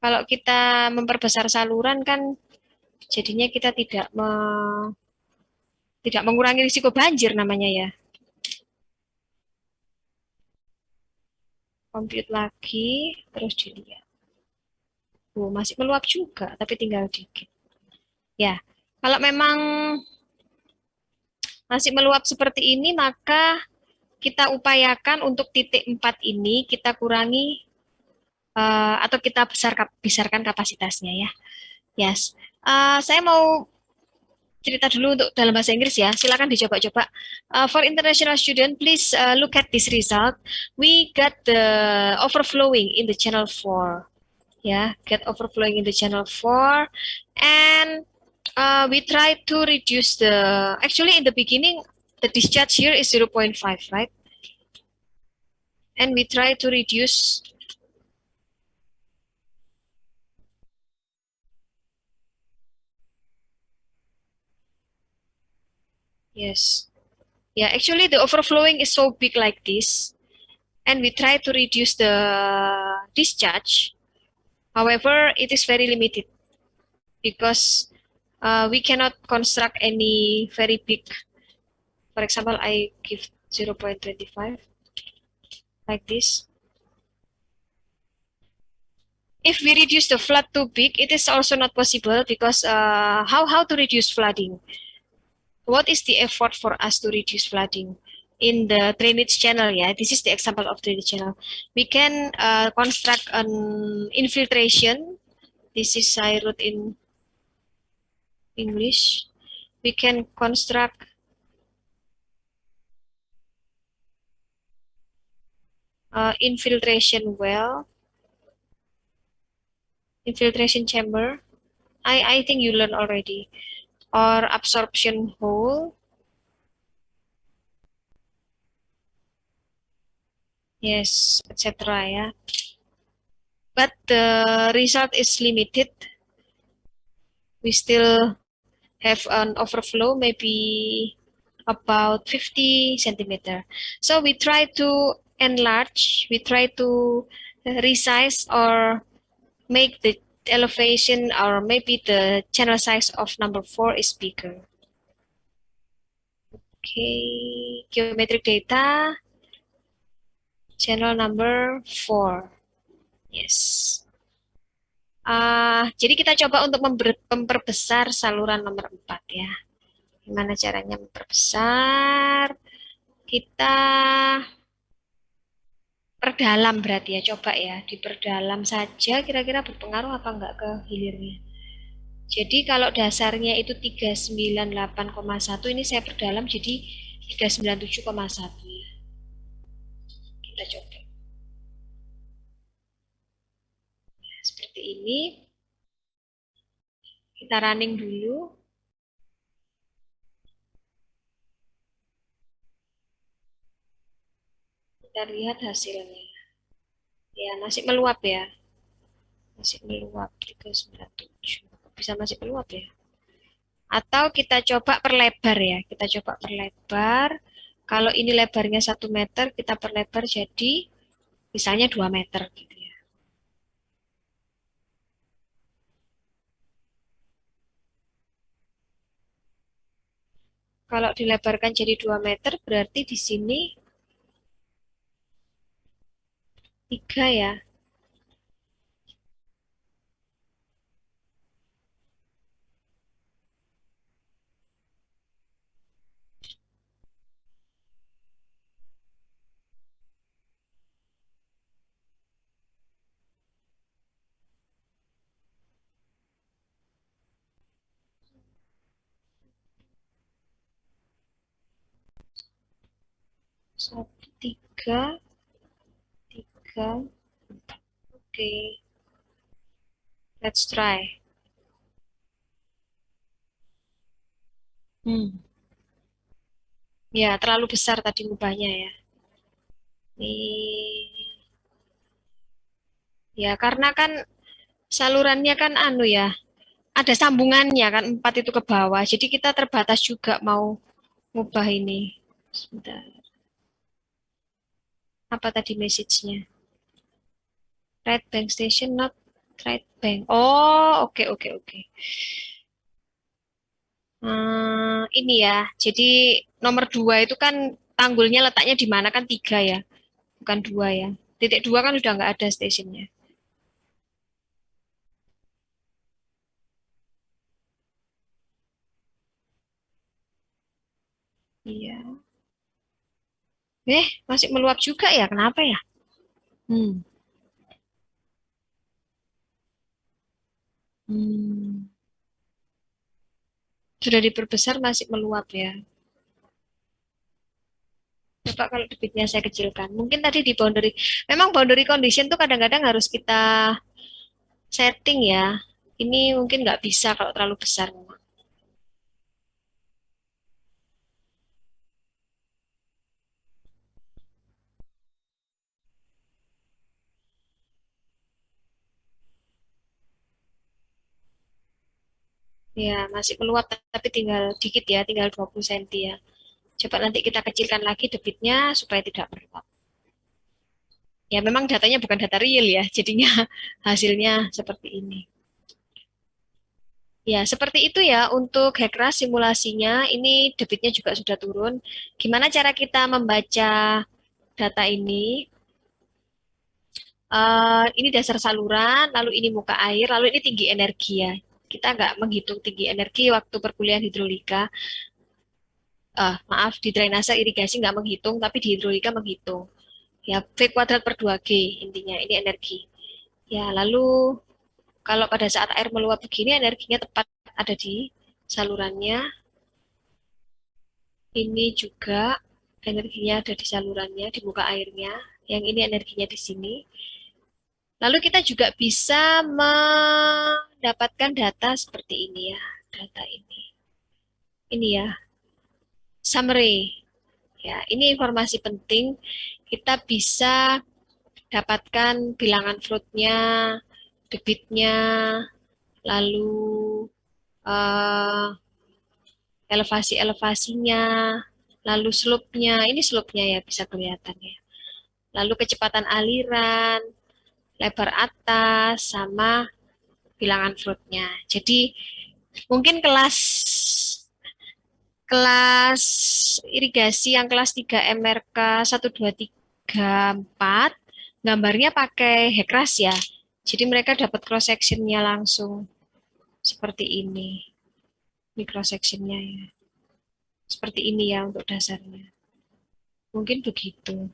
Speaker 1: Kalau kita memperbesar saluran kan jadinya kita tidak mengurangi risiko banjir namanya ya. Compute lagi, terus dilihat. Oh, masih meluap juga, tapi tinggal dikit. Ya, kalau memang masih meluap seperti ini, maka kita upayakan untuk titik 4 ini kita kurangi atau kita besarkan kapasitasnya ya. Yes. Saya mau cerita dulu untuk dalam bahasa Inggris ya. Silakan dicoba-coba. For international student, please look at this result. We got the overflowing in the channel 4. Yeah, get overflowing in the channel 4. And we try to reduce actually in the beginning, the discharge here is 0.5, right? And we try to reduce yes. Yeah, actually the overflowing is so big like this, and we try to reduce the discharge. However, it is very limited because we cannot construct any very big. For example, I give 0.25 like this. If we reduce the flood too big, it is also not possible because how to reduce flooding? What is the effort for us to reduce flooding in the drainage channel? Yeah, this is the example of drainage channel. We can construct an infiltration. This is I wrote in English. We can construct infiltration well, infiltration chamber. I think you learned already. Or absorption hole. Yes, etc. Yeah. But the result is limited. We still have an overflow, maybe about 50 centimeter. So we try to enlarge, we try to resize or make the elevation or maybe the channel size of number 4 is bigger. Okay, geometric data, channel number 4. Yes. Jadi kita coba untuk memperbesar saluran nomor 4 ya. Gimana caranya memperbesar? Kita perdalam berarti ya, coba ya, diperdalam saja kira-kira berpengaruh apa enggak ke hilirnya. Jadi kalau dasarnya itu 398,1, ini saya perdalam jadi 397,1 ya. Kita coba. Seperti ini. Kita running dulu. Kita lihat hasilnya. Ya, masih meluap ya. Masih meluap 397. Bisa masih meluap ya. Atau kita coba perlebar ya. Kita coba perlebar. Kalau ini lebarnya 1 meter, kita perlebar jadi misalnya 2 meter gitu ya. Kalau dilebarkan jadi 2 meter, berarti di sini 3 ya. Satu, tiga, tiga. Oke. Let's try. Ya, terlalu besar tadi ngubahnya ya. Nih. Ya, karena kan salurannya kan anu ya, ada sambungannya kan 4 itu ke bawah. Jadi kita terbatas juga mau ngubah ini. Sebentar. Apa tadi message-nya? Right bank station, not right bank. Oh, oke, oke, oke. Ini ya, jadi nomor 2 itu kan tanggulnya letaknya di mana kan 3 ya, bukan 2 ya. Titik 2 kan udah nggak ada stasiunnya. Iya. Masih meluap juga ya, kenapa ya? Hmm. Hmm. Sudah diperbesar masih meluap ya. Coba kalau debitnya saya kecilkan. Mungkin tadi di boundary. Memang boundary condition tuh kadang-kadang harus kita setting ya. Ini mungkin nggak bisa kalau terlalu besar. Ya, masih meluap tapi tinggal dikit ya, tinggal 20 cm ya. Coba nanti kita kecilkan lagi debitnya supaya tidak meluap. Ya, memang datanya bukan data real ya, jadinya hasilnya seperti ini. Ya, seperti itu ya untuk Hekras simulasinya. Ini debitnya juga sudah turun. Gimana cara kita membaca data ini? Ini dasar saluran, lalu ini muka air, lalu ini tinggi energi ya. Kita nggak menghitung tinggi energi waktu perkuliahan hidrolika. Maaf, di drainase irigasi nggak menghitung, tapi di hidrolika menghitung. Ya, V kuadrat per 2G intinya, ini energi. Ya, lalu kalau pada saat air meluap begini, energinya tepat ada di salurannya. Ini juga energinya ada di salurannya, di muka airnya. Yang ini energinya di sini. Lalu kita juga bisa mendapatkan data seperti ini ya. Data ini. Ini ya. Summary. Ya, ini informasi penting. Kita bisa dapatkan bilangan floatnya, debitnya, lalu elevasi-elevasinya, lalu slope-nya. Ini slope-nya ya, bisa kelihatan ya. Lalu kecepatan aliran, lebar atas, sama bilangan floatnya. Jadi mungkin kelas irigasi yang kelas 3 MRK 1234 gambarnya pakai Hekras ya. Jadi mereka dapat cross sectionnya langsung seperti ini. Ini cross sectionnya ya. Seperti ini ya untuk dasarnya. Mungkin begitu.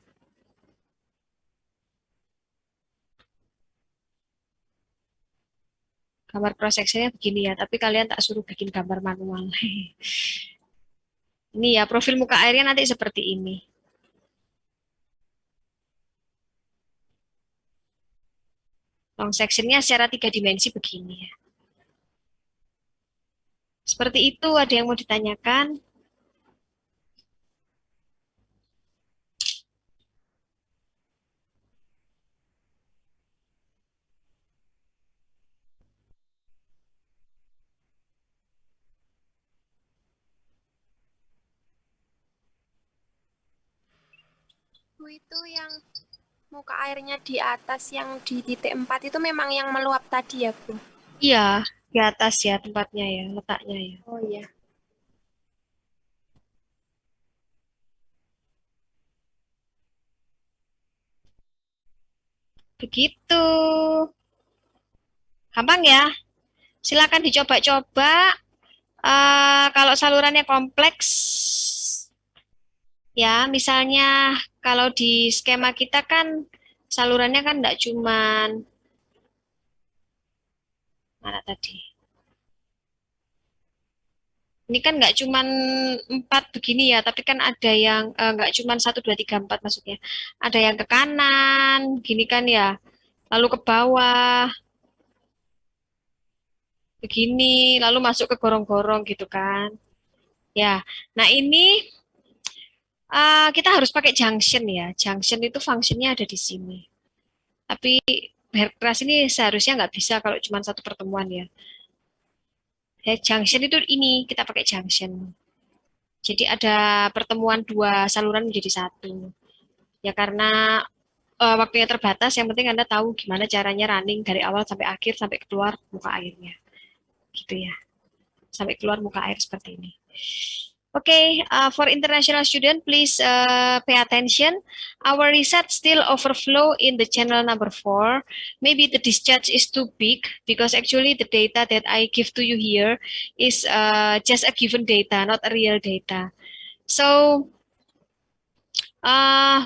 Speaker 1: Gambar cross sectionnya begini ya, tapi kalian tak suruh bikin gambar manual. Ini ya, profil muka airnya nanti seperti ini. Long sectionnya secara 3 dimensi begini ya. Seperti itu, ada yang mau ditanyakan?
Speaker 5: Bu, itu yang muka airnya di atas yang di titik 4 itu memang yang meluap tadi ya, Bu?
Speaker 1: Iya, di atas ya tempatnya ya, letaknya ya.
Speaker 5: Oh iya.
Speaker 1: Begitu. Gampang ya. Silakan dicoba-coba. Kalau salurannya kompleks, ya misalnya kalau di skema kita kan salurannya kan enggak cuman mana tadi? Ini kan nggak cuman 4 begini ya, tapi kan ada yang nggak cuman 1, 2, 3, 4 maksudnya. Ada yang ke kanan, gini kan ya. Lalu ke bawah, begini, lalu masuk ke gorong-gorong gitu kan. Ya, nah ini kita harus pakai junction ya. Junction itu fungsinya ada di sini. Tapi keras ini seharusnya nggak bisa kalau cuma satu pertemuan ya. Ya, junction itu ini, kita pakai junction. Jadi ada pertemuan 2 saluran menjadi satu. Ya karena waktunya terbatas, yang penting Anda tahu gimana caranya running dari awal sampai akhir sampai keluar muka airnya. Gitu ya. Sampai keluar muka air seperti ini. Okay, for international student, please pay attention. Our reset still overflow in the channel number 4. Maybe the discharge is too big because actually the data that I give to you here is just a given data, not a real data. So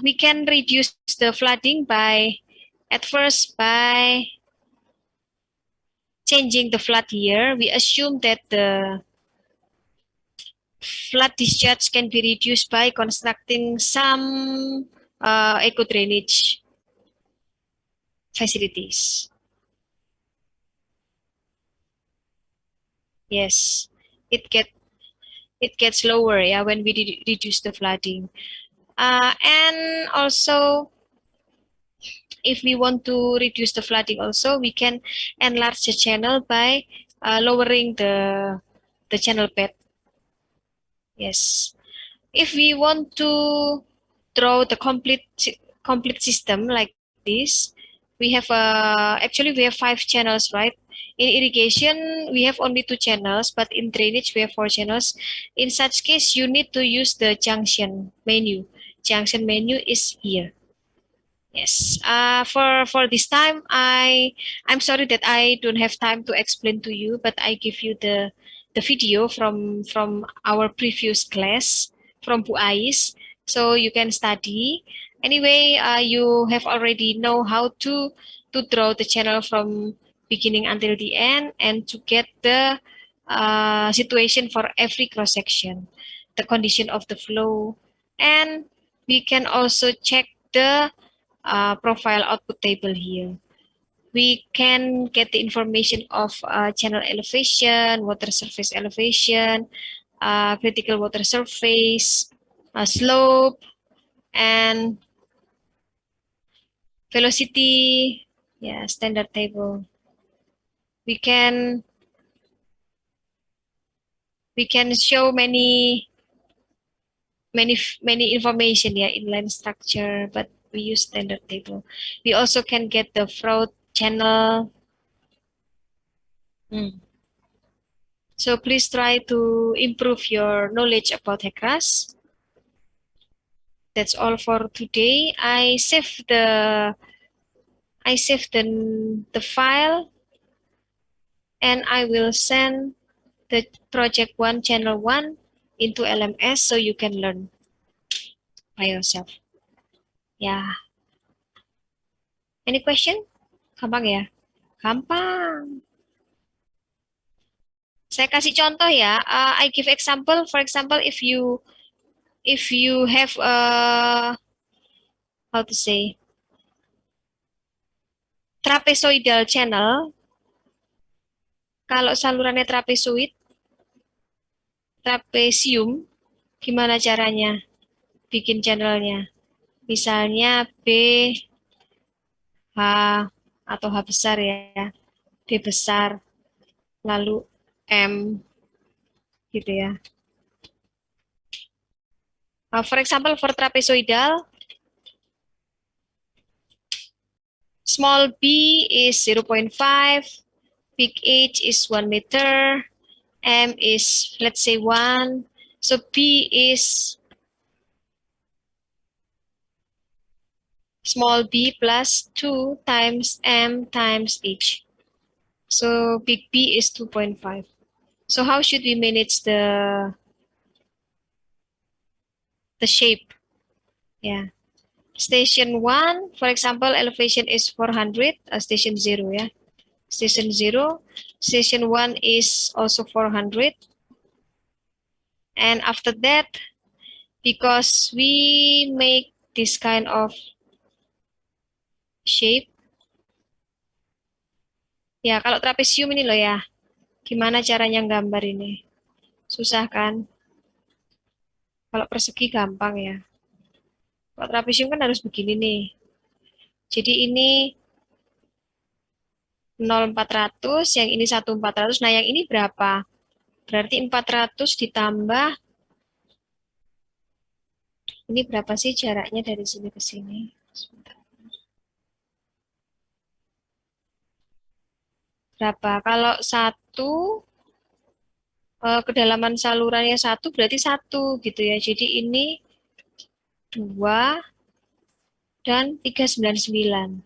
Speaker 1: we can reduce the flooding by, at first, by changing the flood year. We assume that the flood discharge can be reduced by constructing some eco drainage facilities. Yes, it gets lower, yeah, when we reduce the flooding. And also, if we want to reduce the flooding also, we can enlarge the channel by lowering the channel bed. Yes. If we want to draw the complete system like this, we have actually we have 5 channels, right? In irrigation, we have only 2 channels, but in drainage, we have 4 channels. In such case, you need to use the junction menu. Junction menu is here. Yes. For this time, I'm sorry that I don't have time to explain to you, but I give you the video from our previous class from Bu Ais, so you can study. Anyway, you have already know how to draw the channel from beginning until the end and to get the situation for every cross section, the condition of the flow, and we can also check the profile output table here. We can get the information of channel elevation, water surface elevation, critical water surface, slope, and velocity. Yeah, standard table. We can show many information, yeah, inline structure, but we use standard table. We also can get the fraud channel. So please try to improve your knowledge about HECRAS. That's all for today. I save the file, and I will send the project 1 channel 1 into LMS so you can learn by yourself. Ya. Any question? Gampang ya? Gampang. Saya kasih contoh ya. I give example. For example, if you have how to say trapezoidal channel, kalau salurannya trapesium, gimana caranya bikin channelnya? Misalnya B, H, atau H besar ya, B besar, lalu M, gitu ya. For example, for trapezoidal, small b is 0.5, big H is 1 meter, M is, let's say, 1. So B is small b plus 2 times M times H. So big B is 2.5. So how should we manage the shape? Yeah. Station 1, for example, elevation is 400, station 0 ya. Station 0, station 1 is also 400. And after that, because we make this kind of shape, ya kalau trapesium ini loh ya, gimana caranya gambar ini? Susah kan? Kalau persegi gampang ya. Kalau trapesium kan harus begini nih. Jadi ini 0,400, yang ini 1,400. Nah, yang ini berapa? Berarti 400 ditambah, ini berapa sih jaraknya dari sini ke sini? Sebentar. Berapa? Kalau 1, kedalaman salurannya 1 berarti 1 gitu ya. Jadi ini 2 dan 399.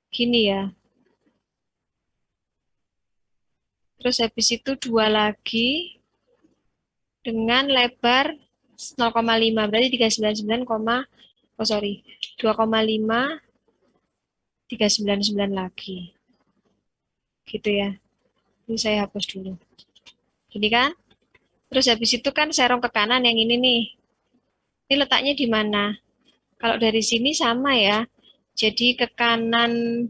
Speaker 1: Gini ya. Terus habis itu 2 lagi dengan lebar 0,5. Berarti 399, 2,5, 399 lagi. Gitu ya. Ini saya hapus dulu. Gini kan? Terus habis itu kan serong ke kanan yang ini nih. Ini letaknya di mana? Kalau dari sini sama ya. Jadi ke kanan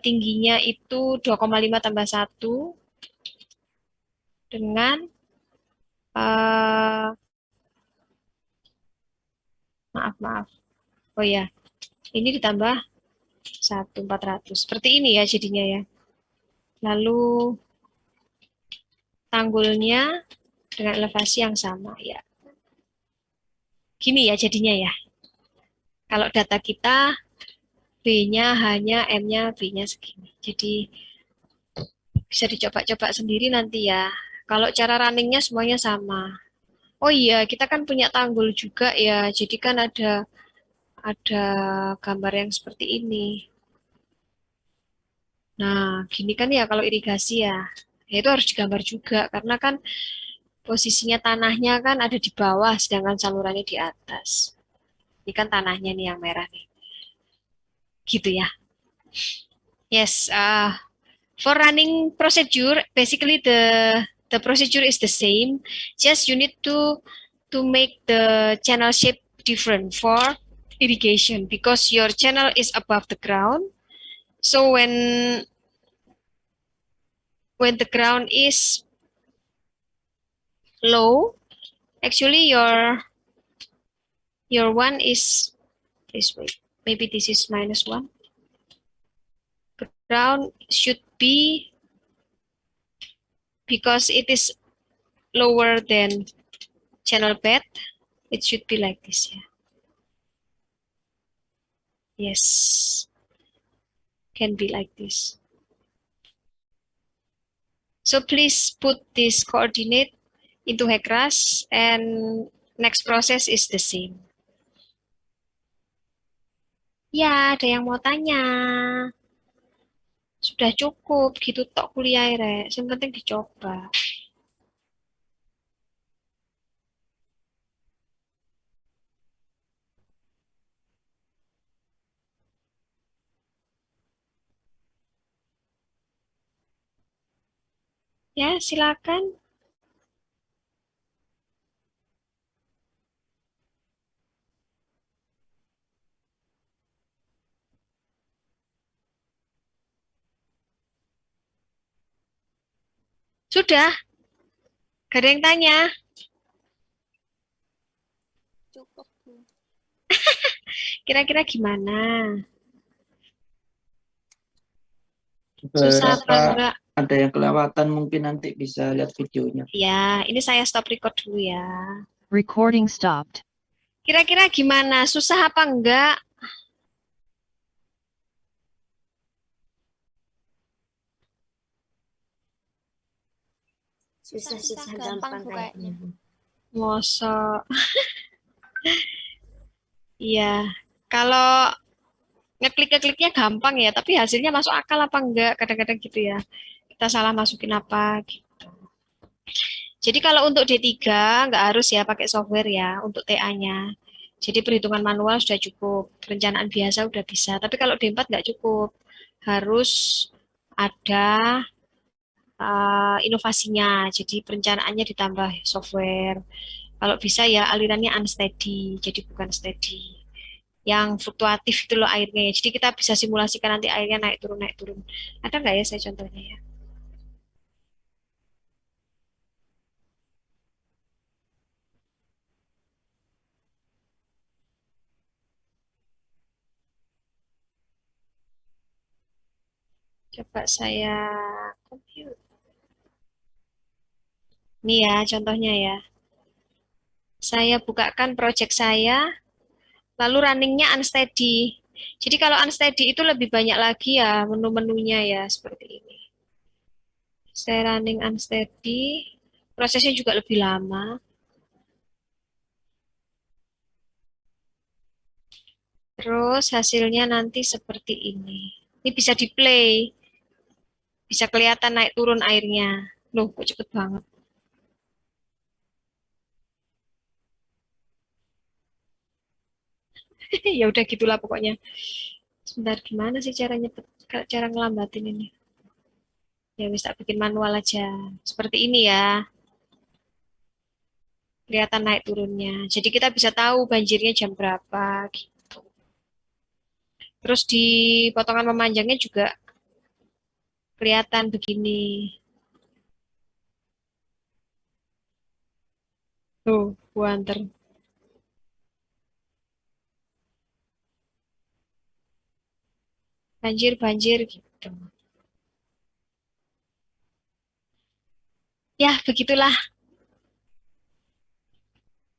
Speaker 1: tingginya itu 2,5 tambah 1 dengan maaf. Oh ya, ini ditambah 1,400. Seperti ini ya jadinya ya. Lalu tanggulnya dengan elevasi yang sama ya. Gini ya jadinya ya. Kalau data kita B-nya hanya, M-nya, B-nya segini. Jadi bisa dicoba-coba sendiri nanti ya. Kalau cara runningnya semuanya sama. Oh iya, kita kan punya tanggul juga ya. Jadi kan ada gambar yang seperti ini. Nah, gini kan ya kalau irigasi ya. Ya itu harus digambar juga karena kan posisinya tanahnya kan ada di bawah sedangkan salurannya di atas. Ini kan tanahnya nih yang merah nih. Gitu ya. Yes, for running procedure, basically the procedure is the same. Just you need to make the channel shape different for irrigation because your channel is above the ground. So when the ground is low, actually your one is this way. Maybe this is -1. Ground should be, because it is lower than channel bed, it should be like this ya. Yes, can be like this. So please put this coordinate into HECRAS and next process is the same. Ya, ada yang mau tanya. Sudah cukup gitu tok kuliah Rek. Yang penting dicoba. Ya, silakan. Sudah? Gak ada yang tanya?
Speaker 5: Cukup, Bu.
Speaker 1: Kira-kira gimana? Susah apa
Speaker 2: Rasa
Speaker 1: enggak?
Speaker 2: ada yang kelewatan, mungkin nanti bisa lihat videonya.
Speaker 1: Ya, ini saya stop record dulu ya.
Speaker 7: Recording stopped.
Speaker 1: Kira-kira gimana? Susah apa enggak?
Speaker 5: Susah-susah gampang, Bu, kayaknya.
Speaker 1: Mosok. Iya. Kalau ngeklik-ngekliknya gampang ya, tapi hasilnya masuk akal apa enggak? Kadang-kadang gitu ya. Kita salah masukin apa gitu. Jadi kalau untuk D3 nggak harus ya pakai software ya untuk TA-nya. Jadi perhitungan manual sudah cukup, perencanaan biasa udah bisa. Tapi kalau D4 nggak cukup, harus ada inovasinya. Jadi perencanaannya ditambah software. Kalau bisa ya alirannya unsteady, jadi bukan steady. Yang fluktuatif itu loh airnya. Jadi kita bisa simulasikan nanti airnya naik turun naik turun. Ada nggak ya saya contohnya ya? Coba saya compute. Ini ya contohnya ya. Saya bukakan project saya, lalu runningnya unsteady. Jadi kalau unsteady itu lebih banyak lagi ya menu-menunya ya seperti ini. Saya running unsteady, prosesnya juga lebih lama. Terus hasilnya nanti seperti ini. Ini bisa di play, bisa kelihatan naik turun airnya. Loh, kok cepet banget. Ya udah gitulah pokoknya. Sebentar, gimana sih caranya, cara ngelambatin ini? Ya wis tak bikin manual aja. Seperti ini ya. Kelihatan naik turunnya. Jadi kita bisa tahu banjirnya jam berapa gitu. Terus di potongan memanjangnya juga kelihatan begini. Tuh, buanter. Banjir-banjir gitu. Ya, begitulah.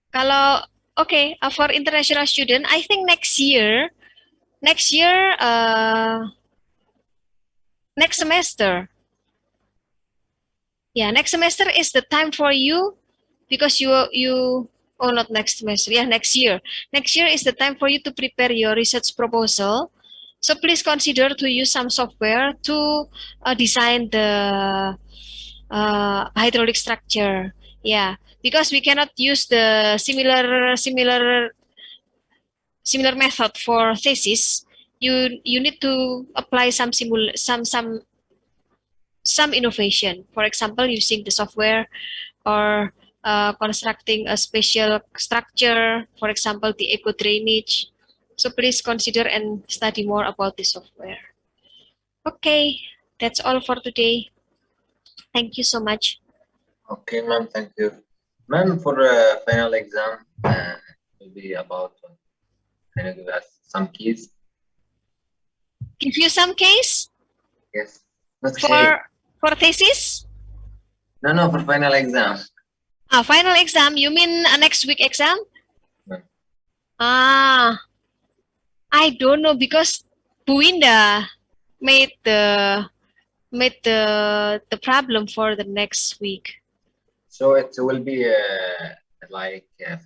Speaker 1: Kalau for international student, I think next year, next semester. Yeah, next semester is the time for you because oh not next semester, yeah, next year. Next year is the time for you to prepare your research proposal. So please consider to use some software to design the hydraulic structure. Yeah, because we cannot use the similar method for thesis. You need to apply some innovation. For example, using the software or constructing a special structure, for example, the eco drainage. So please consider and study more about the software. Okay, that's all for today. Thank you so much.
Speaker 3: Okay, ma'am, thank you. Ma'am, for final exam, will be about, can you give us some keys?
Speaker 1: Give you some case
Speaker 3: Yes. Not key.
Speaker 1: for thesis?
Speaker 3: No, for final exam.
Speaker 1: Final exam, you mean next week exam?
Speaker 3: No.
Speaker 1: I don't know because Buinda made the problem for the next week.
Speaker 3: So it will be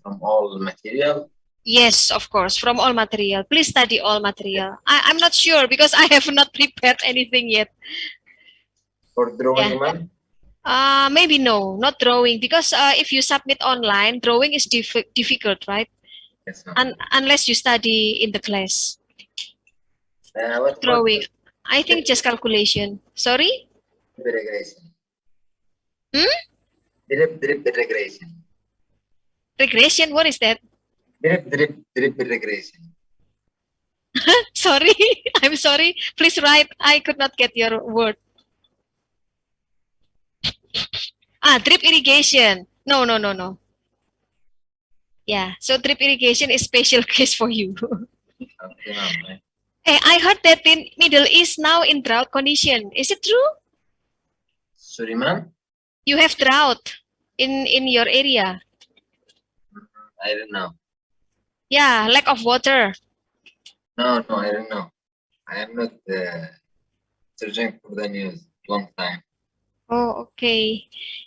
Speaker 3: from all material.
Speaker 1: Yes, of course, from all material. Please study all material. I'm not sure because I have not prepared anything yet.
Speaker 3: For drawing,
Speaker 1: Yeah.
Speaker 3: ma'am?
Speaker 1: Maybe no, not drawing because if you submit online, drawing is difficult, right?
Speaker 3: Yes, ma'am.
Speaker 1: Unless you study in the class.
Speaker 3: What
Speaker 1: Drawing, I think just calculation. Sorry?
Speaker 3: regression? Drip regression.
Speaker 1: Regression, what is that?
Speaker 3: Drip regression.
Speaker 1: Sorry, I'm sorry. Please write. I could not get your word. Drip irrigation. No. Yeah, so drip irrigation is special case for you.
Speaker 3: Okay, ma'am.
Speaker 1: Hey, I heard that in Middle East now in drought condition. Is it true?
Speaker 3: Sorry, ma'am.
Speaker 1: You have drought in your area.
Speaker 3: I don't know.
Speaker 1: Yeah, lack of water.
Speaker 3: No, I don't know. I am not searching for the news long time.
Speaker 1: Oh, oke.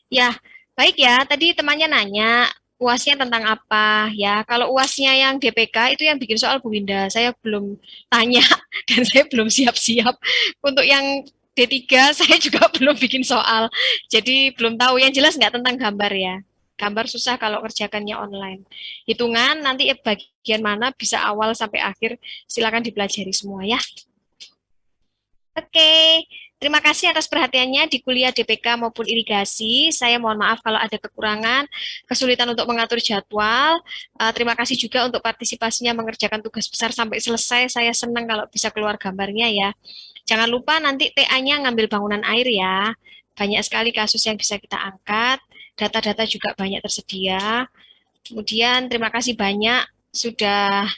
Speaker 1: Ya, baik ya. Tadi temannya nanya UASnya tentang apa ya. Kalau UASnya yang DPK itu yang bikin soal Bu Winda. Saya belum tanya dan saya belum siap-siap. Untuk yang D3 saya juga belum bikin soal. Jadi belum tahu. Yang jelas nggak tentang gambar ya. Gambar susah kalau kerjakannya online. Hitungan nanti bagian mana bisa awal sampai akhir. Silakan dipelajari semua ya. Oke. Terima kasih atas perhatiannya di kuliah DPK maupun irigasi. Saya mohon maaf kalau ada kekurangan, kesulitan untuk mengatur jadwal. Terima kasih juga untuk partisipasinya mengerjakan tugas besar sampai selesai. Saya senang kalau bisa keluar gambarnya ya. Jangan lupa nanti TA-nya ngambil bangunan air ya. Banyak sekali kasus yang bisa kita angkat. Data-data juga banyak tersedia. Kemudian terima kasih banyak sudah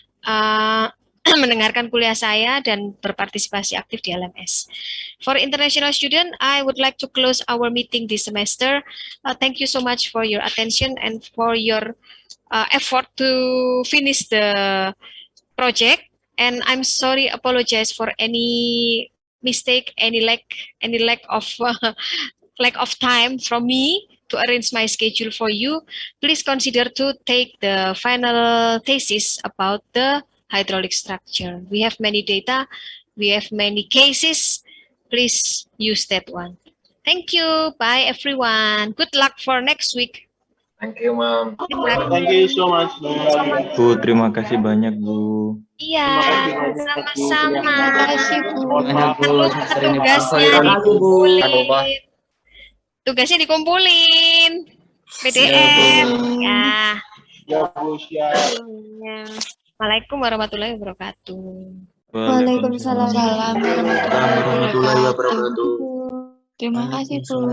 Speaker 1: mendengarkan kuliah saya dan berpartisipasi aktif di LMS. For international student, I would like to close our meeting this semester. Thank you so much for your attention and for your effort to finish the project. And I'm sorry, apologize for any mistake, any lack of time from me to arrange my schedule for you. Please consider to take the final thesis about the hydraulic structure. We have many data, we have many cases. Please use that one. Thank you. Bye, everyone. Good luck for next week.
Speaker 3: Thank you, ma'am.
Speaker 8: Thank you so much, ma'am.
Speaker 6: Bu, terima kasih banyak, Bu.
Speaker 1: Iya, sama-sama.
Speaker 2: Banyak Bu, semester ini
Speaker 1: Tugasnya dikumpulin. Tugasnya dikumpulin. PDF. Ya.
Speaker 8: Ya, Bu, siap.
Speaker 1: Ya. Assalamualaikum warahmatullahi wabarakatuh.
Speaker 9: Waalaikumsalam warahmatullahi wabarakatuh.
Speaker 2: warahmatullahi wabarakatuh.
Speaker 9: Terima kasih, Bu.